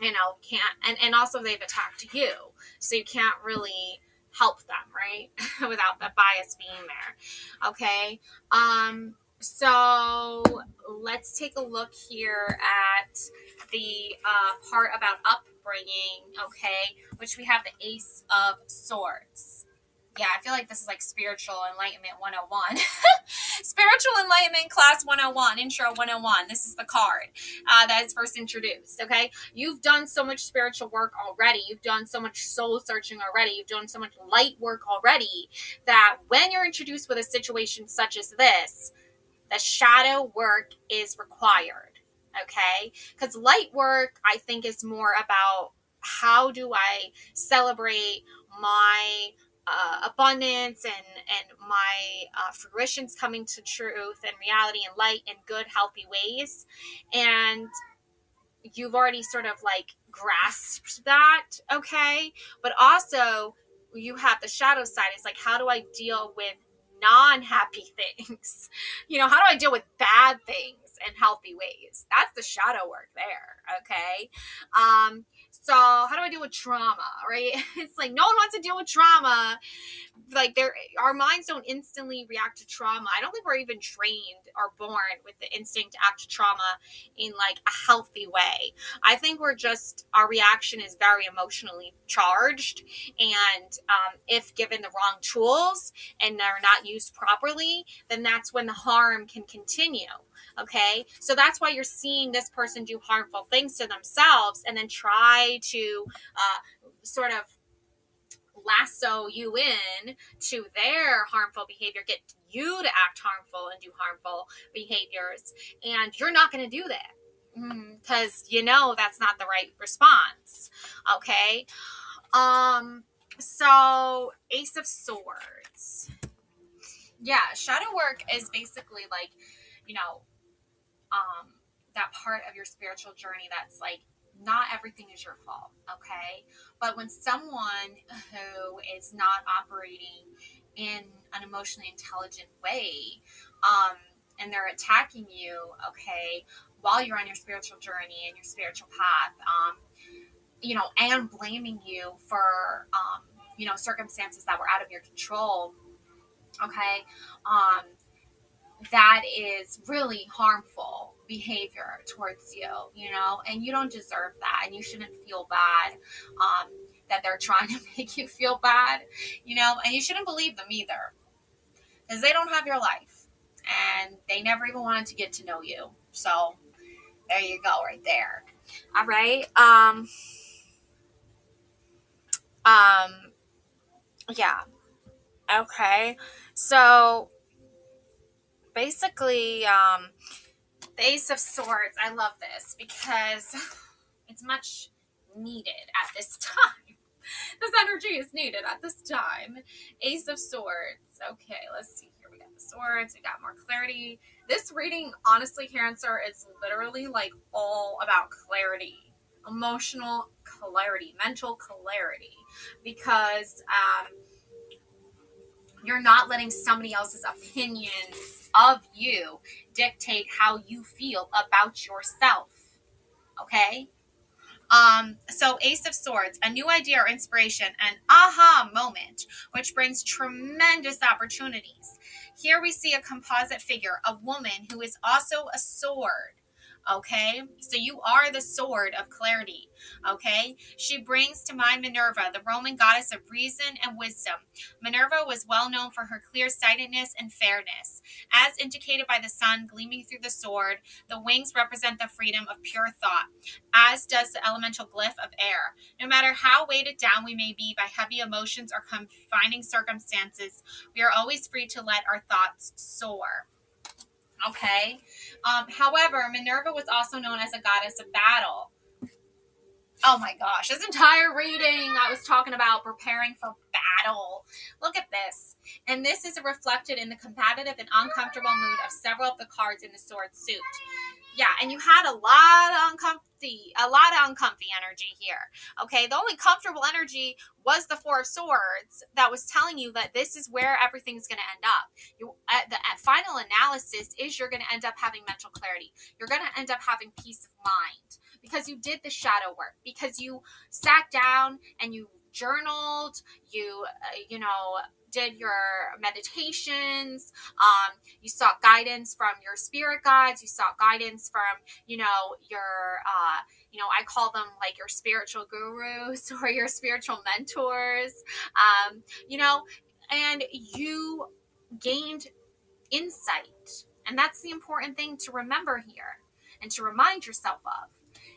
and also they've attacked you. So you can't really help them, right? Without that bias being there. Okay. So let's take a look here at the part about upbringing, okay, which we have the Ace of Swords. Yeah, I feel like this is like Spiritual Enlightenment 101. Spiritual Enlightenment Class 101, Intro 101. This is the card that is first introduced, okay? You've done so much spiritual work already. You've done so much soul searching already. You've done so much light work already that when you're introduced with a situation such as this, the shadow work is required, okay? Because light work, I think, is more about how do I celebrate my abundance and my fruitions coming to truth and reality and light in good, healthy ways. And you've already sort of like grasped that, okay? But also you have the shadow side. It's like, how do I deal with non-happy things? How do I deal with bad things in healthy ways? That's the shadow work there, okay? So how do I deal with trauma, right? It's like no one wants to deal with trauma. Like our minds don't instantly react to trauma. I don't think we're even trained or born with the instinct to act to trauma in like a healthy way. I think our reaction is very emotionally charged, and if given the wrong tools and they're not used properly, then that's when the harm can continue. Okay, so that's why you're seeing this person do harmful things to themselves and then try to sort of lasso you in to their harmful behavior, get you to act harmful and do harmful behaviors, and you're not going to do that because that's not the right response. Okay, so Ace of Swords. Yeah, shadow work is basically like that part of your spiritual journey that's like not everything is your fault, okay? But when someone who is not operating in an emotionally intelligent way, and they're attacking you, okay, while you're on your spiritual journey and your spiritual path, and blaming you for, circumstances that were out of your control, okay, that is really harmful behavior towards you, and you don't deserve that, and you shouldn't feel bad that they're trying to make you feel bad, and you shouldn't believe them either, because they don't have your life, and they never even wanted to get to know you. So there you go right there. All right. Yeah. Okay. So basically, the Ace of Swords, I love this because it's much needed at this time. This energy is needed at this time. Ace of Swords. Okay, let's see here. We got the swords. We got more clarity. This reading, honestly, Cancer, is literally like all about clarity. Emotional clarity. Mental clarity. Because you're not letting somebody else's opinions of you dictate how you feel about yourself. Okay? So Ace of Swords, a new idea or inspiration, an aha moment, which brings tremendous opportunities. Here we see a composite figure, a woman who is also a sword. Okay, so you are the sword of clarity. Okay, she brings to mind Minerva, the Roman goddess of reason and wisdom. Minerva was well known for her clear-sightedness and fairness. As indicated by the sun gleaming through the sword, the wings represent the freedom of pure thought, as does the elemental glyph of air. No matter how weighted down we may be by heavy emotions or confining circumstances, we are always free to let our thoughts soar. Okay. However, Minerva was also known as a goddess of battle. Oh my gosh, this entire reading I was talking about preparing for battle. Look at this. And this is reflected in the competitive and uncomfortable mood of several of the cards in the sword suit. Yeah, and you had a lot of uncomfy energy here. Okay, the only comfortable energy was the Four of Swords that was telling you that this is where everything's going to end up. The final analysis is you're going to end up having mental clarity. You're going to end up having peace of mind because you did the shadow work, because you sat down and you journaled, you did your meditations, you sought guidance from your spirit guides, you sought guidance from, your, I call them like your spiritual gurus or your spiritual mentors, and you gained insight. And that's the important thing to remember here and to remind yourself of.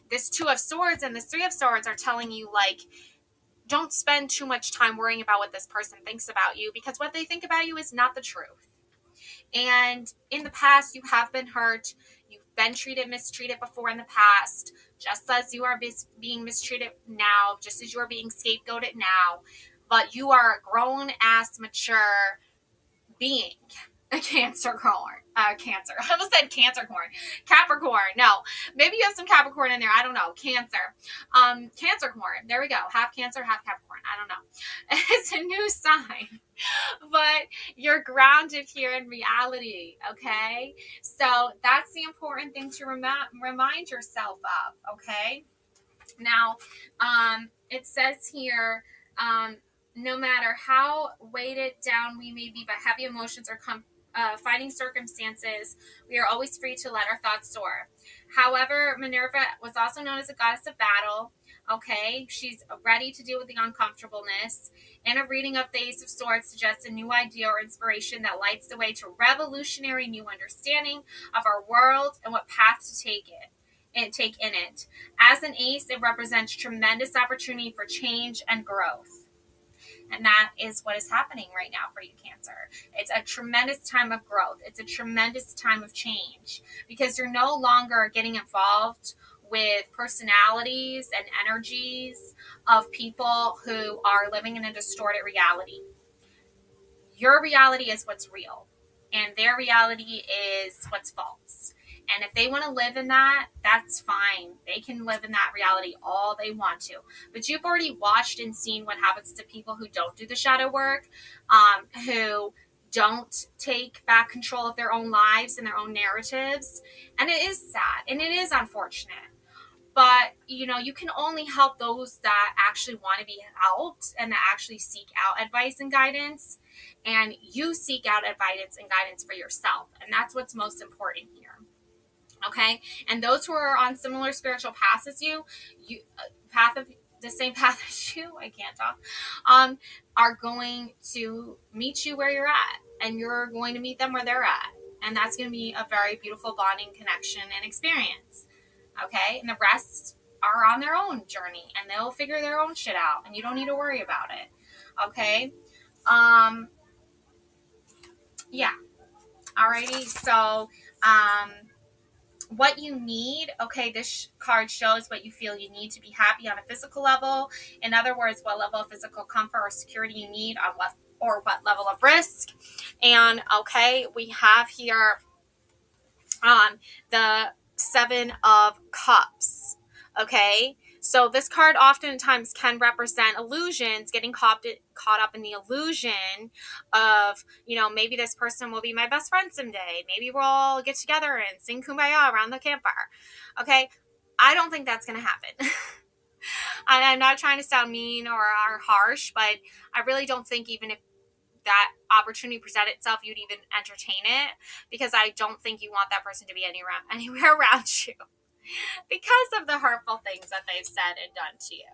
This Two of Swords and this Three of Swords are telling you, like, don't spend too much time worrying about what this person thinks about you, because what they think about you is not the truth. And in the past, you have been hurt. You've been mistreated before in the past, just as you are being mistreated now, just as you are being scapegoated now. But you are a grown-ass, mature being. A Capricorn. I almost said Capricorn. No, maybe you have some Capricorn in there. I don't know. Cancer. Capricorn. There we go. Half Cancer, half Capricorn. I don't know. It's a new sign, but you're grounded here in reality. Okay, so that's the important thing to remind yourself of. Okay. Now, it says here, no matter how weighted down we may be by heavy emotions or fighting circumstances, we are always free to let our thoughts soar. However, Minerva was also known as a goddess of battle. Okay, she's ready to deal with the uncomfortableness. And a reading of the Ace of Swords suggests a new idea or inspiration that lights the way to revolutionary new understanding of our world and what path to take in it. As an ace, it represents tremendous opportunity for change and growth. And that is what is happening right now for you, Cancer. It's a tremendous time of growth. It's a tremendous time of change because you're no longer getting involved with personalities and energies of people who are living in a distorted reality. Your reality is what's real, and their reality is what's false. And if they want to live in that, that's fine. They can live in that reality all they want to. But you've already watched and seen what happens to people who don't do the shadow work, who don't take back control of their own lives and their own narratives. And it is sad and it is unfortunate. But, you can only help those that actually want to be helped and that actually seek out advice and guidance. And you seek out advice and guidance for yourself. And that's what's most important here. Okay, and those who are on similar spiritual paths as you, the same path as you, I can't talk, are going to meet you where you're at, and you're going to meet them where they're at, and that's going to be a very beautiful bonding connection and experience. Okay, and the rest are on their own journey and they'll figure their own shit out and you don't need to worry about it. Okay. Yeah. Alrighty. So, what you need, okay, this card shows what you feel you need to be happy on a physical level. In other words, what level of physical comfort or security you need on what level of risk. And okay, we have here the Seven of Cups. Okay, so this card oftentimes can represent illusions, getting caught up in the illusion of, maybe this person will be my best friend someday. Maybe we'll all get together and sing Kumbaya around the campfire. Okay, I don't think that's going to happen. And I'm not trying to sound mean or harsh, but I really don't think even if that opportunity present itself, you'd even entertain it, because I don't think you want that person to be anywhere around you because of the hurtful things that they've said and done to you.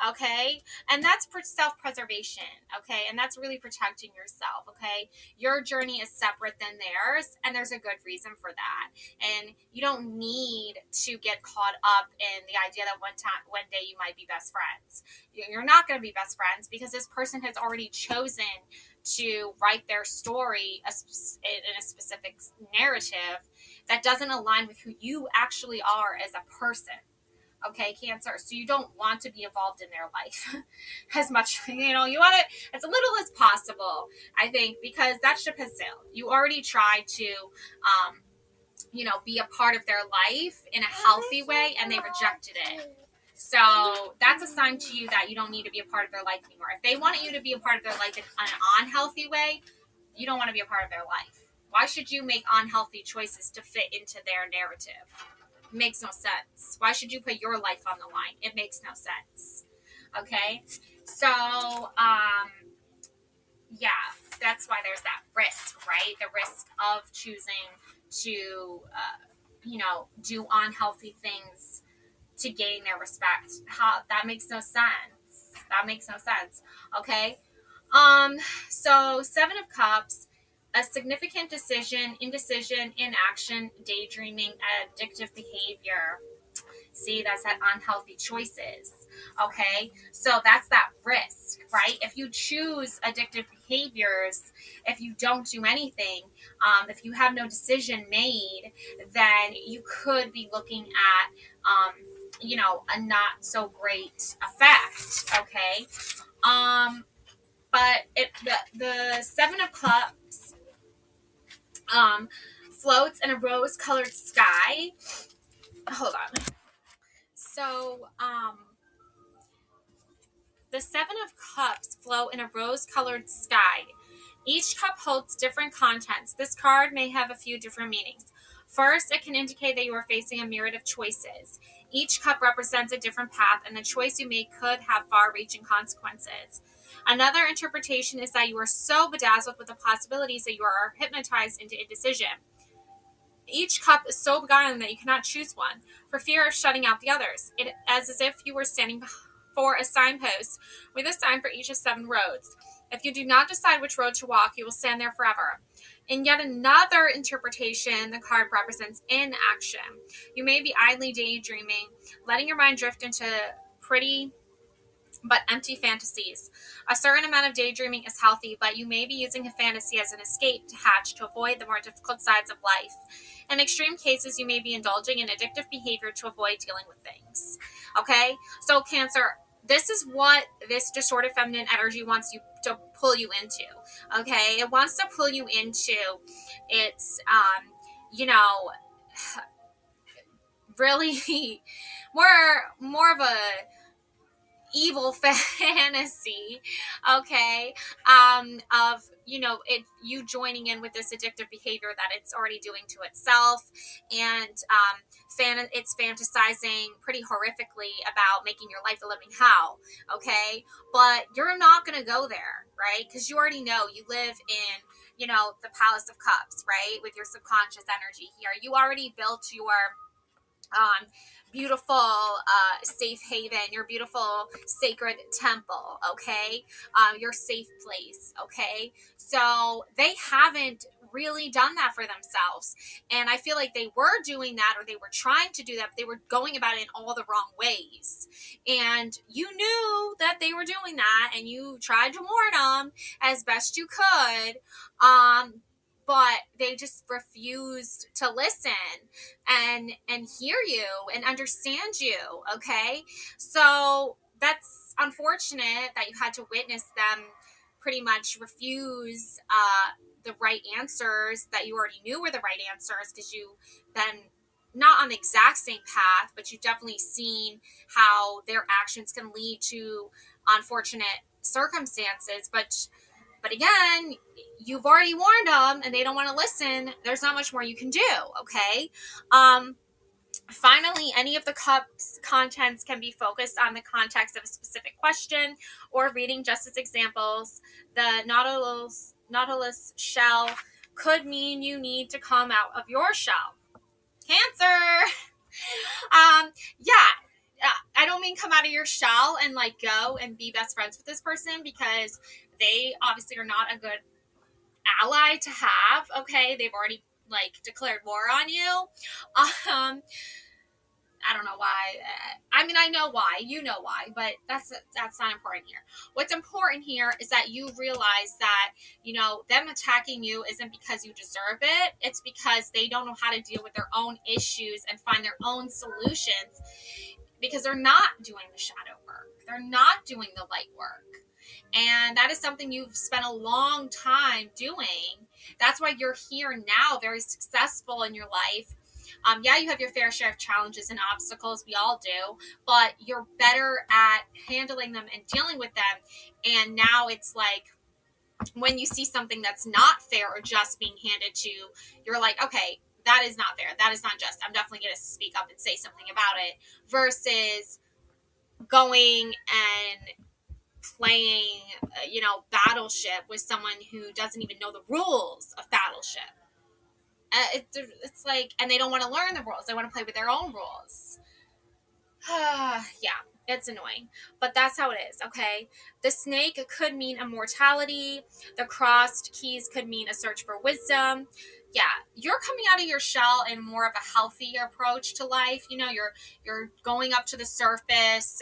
Okay. And that's self-preservation. Okay. And that's really protecting yourself. Okay. Your journey is separate than theirs. And there's a good reason for that. And you don't need to get caught up in the idea that one day you might be best friends. You're not going to be best friends because this person has already chosen to write their story in a specific narrative that doesn't align with who you actually are as a person. Okay, Cancer. So you don't want to be involved in their life as much. You want it as little as possible, I think, because that ship has sailed. You already tried to, be a part of their life in a healthy way, and they rejected it. So that's a sign to you that you don't need to be a part of their life anymore. If they wanted you to be a part of their life in an unhealthy way, you don't want to be a part of their life. Why should you make unhealthy choices to fit into their narrative? It makes no sense. Why should you put your life on the line? It makes no sense. Okay? So, yeah, that's why there's that risk, right? The risk of choosing to, do unhealthy things to gain their respect. That makes no sense. Okay? So 7 of Cups, a significant decision, indecision, inaction, daydreaming, addictive behavior. See, that's that unhealthy choices. Okay, so that's that risk, right? If you choose addictive behaviors, if you don't do anything, if you have no decision made, then you could be looking at, a not so great effect. Okay, but the 7 of Cups floats in a rose-colored sky. Hold on. So, the 7 of Cups float in a rose-colored sky. Each cup holds different contents. This card may have a few different meanings. First, it can indicate that you are facing a myriad of choices. Each cup represents a different path, and the choice you make could have far-reaching consequences. Another interpretation is that you are so bedazzled with the possibilities that you are hypnotized into indecision. Each cup is so beguiling that you cannot choose one, for fear of shutting out the others. It is as if you were standing before a signpost with a sign for each of 7 roads. If you do not decide which road to walk, you will stand there forever. In yet another interpretation, the card represents inaction. You may be idly daydreaming, letting your mind drift into pretty but empty fantasies. A certain amount of daydreaming is healthy, but you may be using a fantasy as an escape to hatch to avoid the more difficult sides of life. In extreme cases, you may be indulging in addictive behavior to avoid dealing with things. Okay? So, Cancer, this is what this distorted feminine energy wants you to pull you into. Okay? It wants to pull you into its, really more of a evil fantasy, okay, of you joining in with this addictive behavior that it's already doing to itself, and it's fantasizing pretty horrifically about making your life a living hell, okay, but you're not going to go there, right, because you already know you live in the Palace of Cups, right, with your subconscious energy here. You already built your beautiful safe haven, your beautiful sacred temple, okay? Your safe place, okay? So they haven't really done that for themselves. And I feel like they were doing that, or they were trying to do that, but they were going about it in all the wrong ways. And you knew that they were doing that, and you tried to warn them as best you could. But they just refused to listen and hear you and understand you. Okay, so that's unfortunate that you had to witness them pretty much refuse the right answers that you already knew were the right answers, because you then not on the exact same path, but you've definitely seen how their actions can lead to unfortunate circumstances. But again, you've already warned them and they don't want to listen. There's not much more you can do, okay? Finally, any of the cup's contents can be focused on the context of a specific question or reading just as examples. The nautilus shell could mean you need to come out of your shell. Cancer! Yeah, I don't mean come out of your shell and like go and be best friends with this person, because they obviously are not a good ally to have. Okay, they've already like declared war on you. I don't know why. I mean, I know why. You know why, but that's not important here. What's important here is that you realize that, you know, them attacking you isn't because you deserve it. It's because they don't know how to deal with their own issues and find their own solutions, because they're not doing the shadow work. They're not doing the light work. And that is something you've spent a long time doing. That's why you're here now, very successful in your life. Yeah, you have your fair share of challenges and obstacles. We all do. But you're better at handling them and dealing with them. And now it's like, when you see something that's not fair or just being handed to you, you're like, okay, that is not fair. That is not just. I'm definitely going to speak up and say something about it. Versus going and playing, Battleship with someone who doesn't even know the rules of Battleship. It's like, and they don't want to learn the rules. They want to play with their own rules. Yeah, it's annoying, but that's how it is. Okay. The snake could mean immortality. The crossed keys could mean a search for wisdom. Yeah, you're coming out of your shell in more of a healthy approach to life. You know, you're going up to the surface.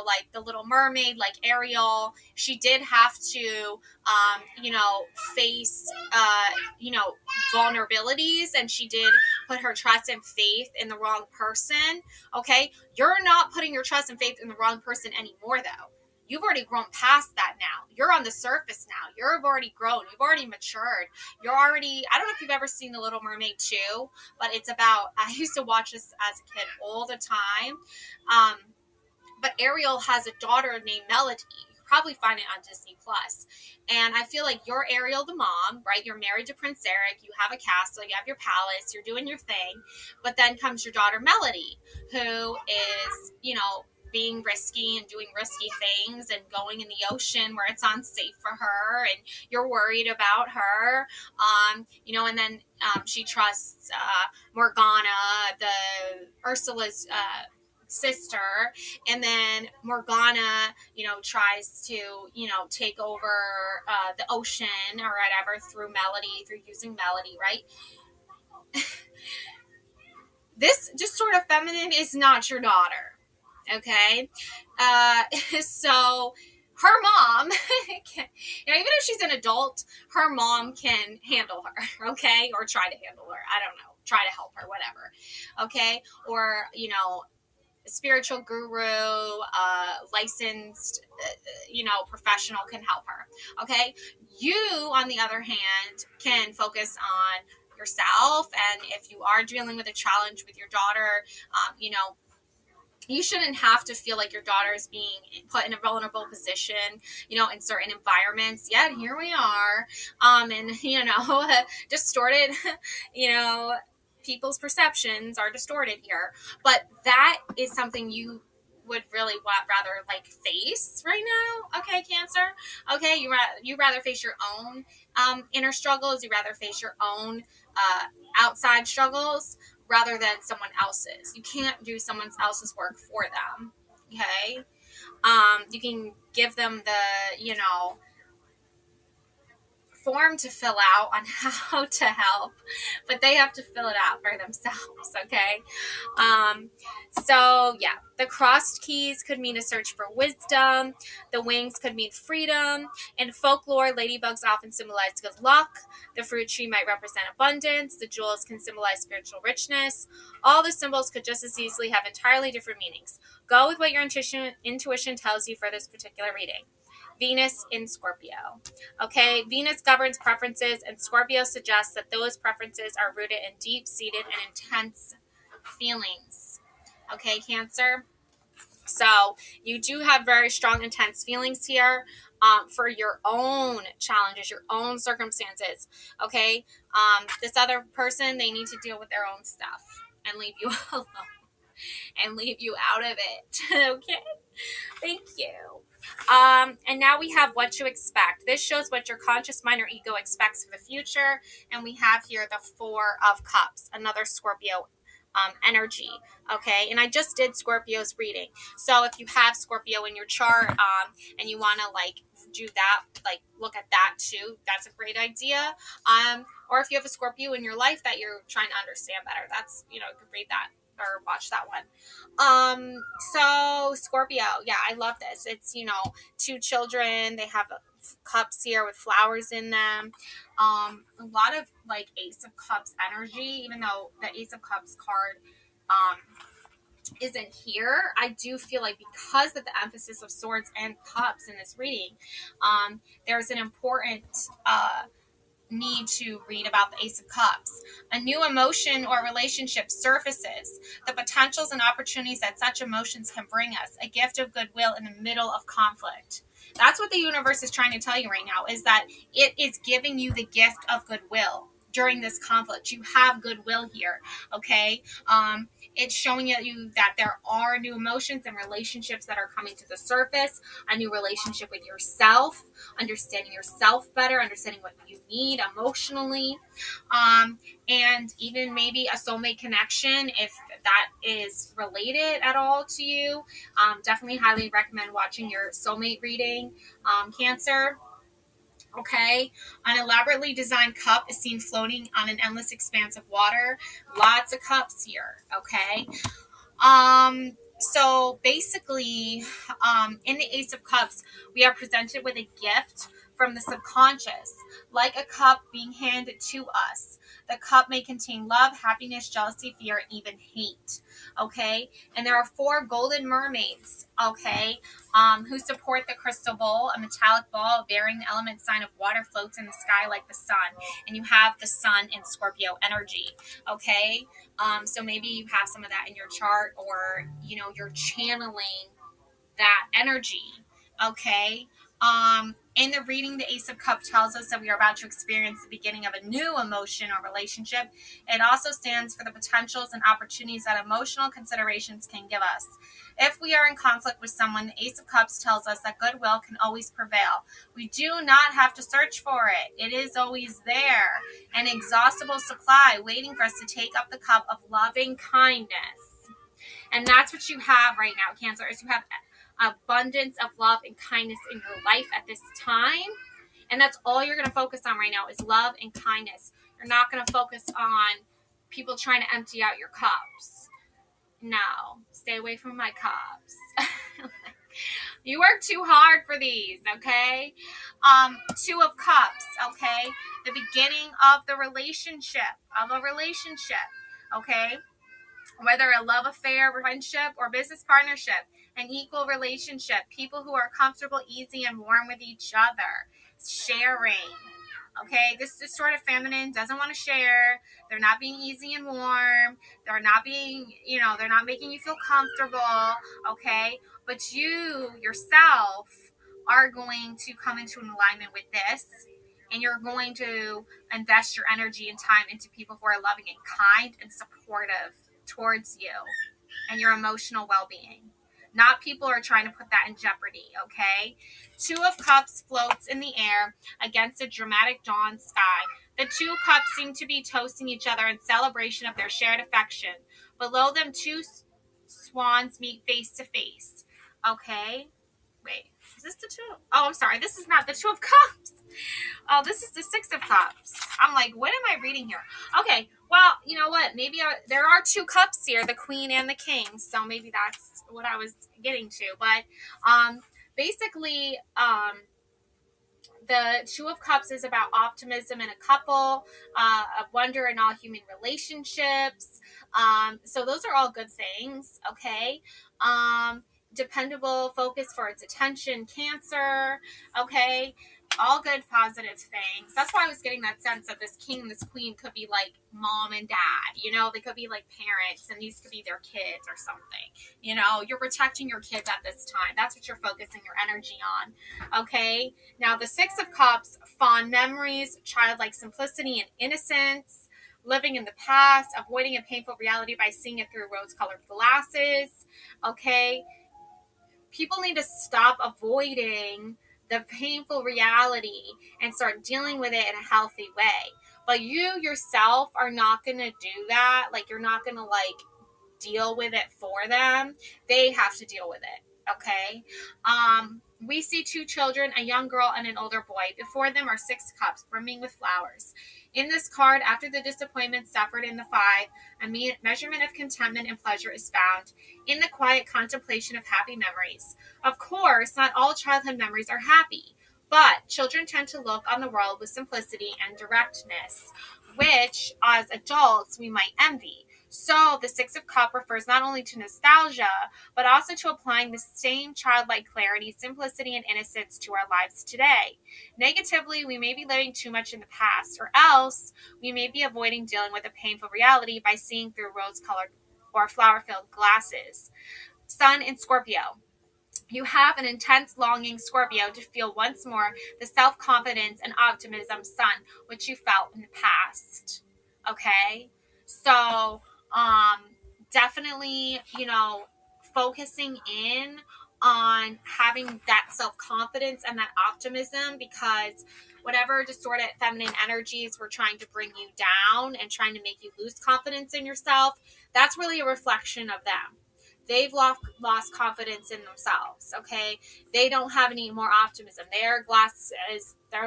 Like the Little Mermaid, like Ariel, she did have to, face, vulnerabilities, and she did put her trust and faith in the wrong person. Okay, you're not putting your trust and faith in the wrong person anymore, though. You've already grown past that now. You're on the surface now. You've already grown. You've already matured. I don't know if you've ever seen The Little Mermaid 2, but it's about, I used to watch this as a kid all the time. But Ariel has a daughter named Melody. You can probably find it on Disney Plus. And I feel like you're Ariel the mom, right? You're married to Prince Eric. You have a castle. You have your palace. You're doing your thing. But then comes your daughter Melody, who is, being risky and doing risky things and going in the ocean where it's unsafe for her, and you're worried about her. And then she trusts Morgana, the Ursula's sister, and then Morgana, tries to, take over the ocean or whatever through using Melody, right? This just sort of feminine is not your daughter. Okay. So her mom, even if she's an adult, her mom can handle her. Okay. Or try to handle her. I don't know. Try to help her, whatever. Okay. Or, spiritual guru, licensed, professional can help her. Okay. You, on the other hand, can focus on yourself. And if you are dealing with a challenge with your daughter, you shouldn't have to feel like your daughter is being put in a vulnerable position, in certain environments. Yet here we are, and distorted, people's perceptions are distorted here. But that is something you would really rather face right now. Okay, Cancer. Okay, you rather face your own inner struggles. You rather face your own outside struggles. rather than someone else's. You can't do someone else's work for them. Okay. You can give them the, form to fill out on how to help, but they have to fill it out for themselves. Okay. So yeah, the crossed keys could mean a search for wisdom. The wings could mean freedom. In folklore, ladybugs often symbolize good luck. The fruit tree might represent abundance. The jewels can symbolize spiritual richness. All the symbols could just as easily have entirely different meanings. Go with what your intuition tells you for this particular reading. Venus in Scorpio. Okay, Venus governs preferences, and Scorpio suggests that those preferences are rooted in deep-seated and intense feelings. Okay, Cancer? So you do have very strong, intense feelings here for your own challenges, your own circumstances. Okay, this other person, they need to deal with their own stuff and leave you alone and leave you out of it. Okay, thank you. And now we have what to expect. This shows what your conscious mind or ego expects for the future. And we have here the Four of Cups, another Scorpio energy. Okay. And I just did Scorpio's reading. So if you have Scorpio in your chart and you want to do that, look at that too, that's a great idea. Or if you have a Scorpio in your life that you're trying to understand better, that's, you could read that or watch that one. So Scorpio, yeah, I love this. It's, two children. They have cups here with flowers in them. A lot of Ace of Cups energy, even though the Ace of Cups card, isn't here. I do feel like because of the emphasis of swords and cups in this reading, there's an important, need to read about the Ace of Cups. A new emotion or relationship surfaces. The potentials and opportunities that such emotions can bring us. A gift of goodwill in the middle of conflict. That's what the universe is trying to tell you right now, is that it is giving you the gift of goodwill during this conflict. You have goodwill here, okay? It's showing you that there are new emotions and relationships that are coming to the surface, a new relationship with yourself, understanding yourself better, understanding what you need emotionally, and even maybe a soulmate connection if that is related at all to you. Definitely highly recommend watching your soulmate reading, Cancer. Okay, an elaborately designed cup is seen floating on an endless expanse of water. Lots of cups here. Okay. So basically, in the Ace of Cups, we are presented with a gift from the subconscious, like a cup being handed to us. The cup may contain love, happiness, jealousy, fear, and even hate. Okay, and there are 4 golden mermaids. Okay, who support the crystal bowl. A metallic ball bearing the element sign of water floats in the sky like the sun, and you have the sun in Scorpio energy. Okay, so maybe you have some of that in your chart, or you're channeling that energy. Okay. In the reading, the Ace of Cups tells us that we are about to experience the beginning of a new emotion or relationship. It also stands for the potentials and opportunities that emotional considerations can give us. If we are in conflict with someone, the Ace of Cups tells us that goodwill can always prevail. We do not have to search for it. It is always there, an inexhaustible supply waiting for us to take up the cup of loving kindness. And that's what you have right now, Cancer, is you have abundance of love and kindness in your life at this time. And that's all you're going to focus on right now is love and kindness. You're not going to focus on people trying to empty out your cups. No, stay away from my cups. You work too hard for these, okay? 2 of Cups, okay? The beginning of the relationship, okay? Whether a love affair, friendship, or business partnership, an equal relationship, people who are comfortable, easy, and warm with each other, sharing. Okay, this is sort of feminine, doesn't want to share. They're not being easy and warm. They're not being, they're not making you feel comfortable. Okay, but you yourself are going to come into an alignment with this, and you're going to invest your energy and time into people who are loving and kind and supportive towards you and your emotional well-being. Not people are trying to put that in jeopardy, okay? Two of Cups floats in the air against a dramatic dawn sky. The two cups seem to be toasting each other in celebration of their shared affection. Below them, two swans meet face to face. Okay? Wait, is this the two? Oh, I'm sorry. This is not the Two of Cups. Oh, this is the Six of Cups. I'm like, what am I reading here? Okay, well, you know what? Maybe there are two cups here, the Queen and the King. So maybe that's what I was getting to. But basically, the Two of Cups is about optimism in a couple, of wonder in all human relationships. So those are all good things, okay? Dependable focus for its attention, Cancer, okay? All good, positive things. That's why I was getting that sense of this king and this queen could be like mom and dad, you know, they could be like parents and these could be their kids or something. You know, you're protecting your kids at this time. That's what you're focusing your energy on. Okay. Now the Six of Cups, fond memories, childlike simplicity and innocence, living in the past, avoiding a painful reality by seeing it through rose-colored glasses. Okay. People need to stop avoiding the painful reality and start dealing with it in a healthy way. But you yourself are not going to do that. Like, you're not going to like deal with it for them. They have to deal with it. Okay. We see two children, a young girl and an older boy. Before them are six cups brimming with flowers. In this card, after the disappointment suffered in the five, a measurement of contentment and pleasure is found in the quiet contemplation of happy memories. Of course, not all childhood memories are happy, but children tend to look on the world with simplicity and directness, which as adults we might envy. So the Six of Cups refers not only to nostalgia, but also to applying the same childlike clarity, simplicity, and innocence to our lives today. Negatively, we may be living too much in the past, or else we may be avoiding dealing with a painful reality by seeing through rose-colored or flower-filled glasses. Sun in Scorpio. You have an intense longing, Scorpio, to feel once more the self-confidence and optimism, Sun, which you felt in the past. Okay? So, definitely, you know, focusing in on having that self-confidence and that optimism, because whatever distorted feminine energies were trying to bring you down and trying to make you lose confidence in yourself, that's really a reflection of them. They've lost confidence in themselves, okay? They don't have any more optimism. They're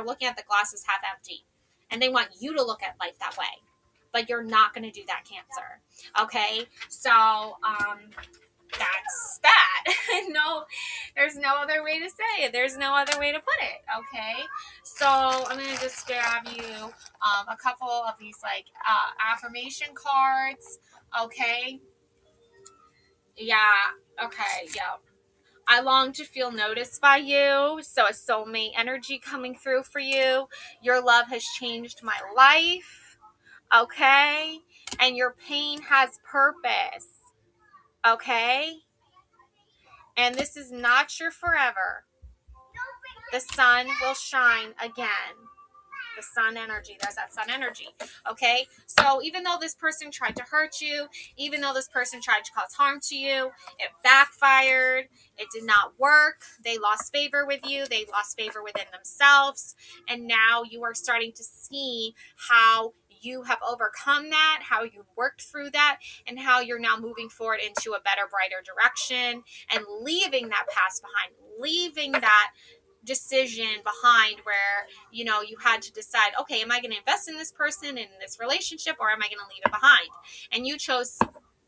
looking at the glass as half empty, and they want you to look at life that way. But you're not going to do that, Cancer. Okay? So, that's that. No, there's no other way to say it. There's no other way to put it. Okay? So, I'm going to just grab you a couple of these, like, affirmation cards. Okay? Yeah. Okay. Yeah. I long to feel noticed by you. So, a soulmate energy coming through for you. Your love has changed my life. Okay? And your pain has purpose. Okay? And this is not your forever. The sun will shine again. The sun energy. There's that sun energy. Okay? So even though this person tried to hurt you, even though this person tried to cause harm to you, it backfired. It did not work. They lost favor with you. They lost favor within themselves. And now you are starting to see how you have overcome that, how you worked through that, and how you're now moving forward into a better, brighter direction and leaving that past behind, leaving that decision behind where, you know, you had to decide, okay, am I going to invest in this person, in this relationship, or am I going to leave it behind? And you chose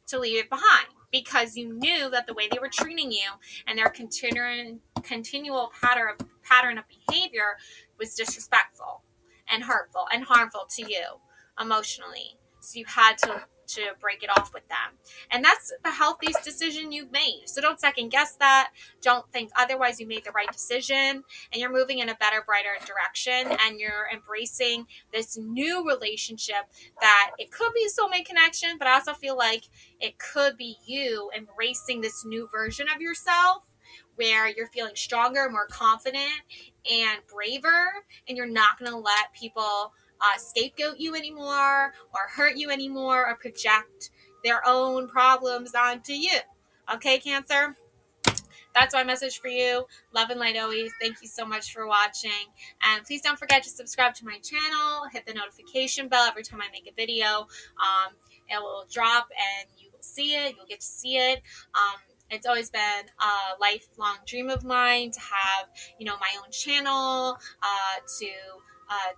to leave it behind because you knew that the way they were treating you and their continual pattern of behavior was disrespectful and hurtful and harmful to you emotionally. So you had to break it off with them. And that's the healthiest decision you've made. So don't second guess that. Don't think otherwise. You made the right decision and you're moving in a better, brighter direction, and you're embracing this new relationship that it could be a soulmate connection, but I also feel like it could be you embracing this new version of yourself where you're feeling stronger, more confident, and braver, and you're not going to let people scapegoat you anymore or hurt you anymore or project their own problems onto you. Okay, Cancer? that's my message for you. Love and light always. Thank you so much for watching. And please don't forget to subscribe to my channel. Hit the notification bell every time I make a video. It will drop and you will see it. You'll get to see it. It's always been a lifelong dream of mine to have, my own channel, to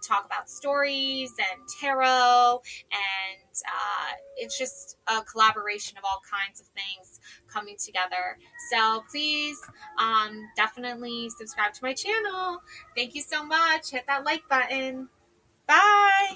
talk about stories and tarot, and it's just a collaboration of all kinds of things coming together. So please definitely subscribe to my channel. Thank you so much. Hit that like button. Bye.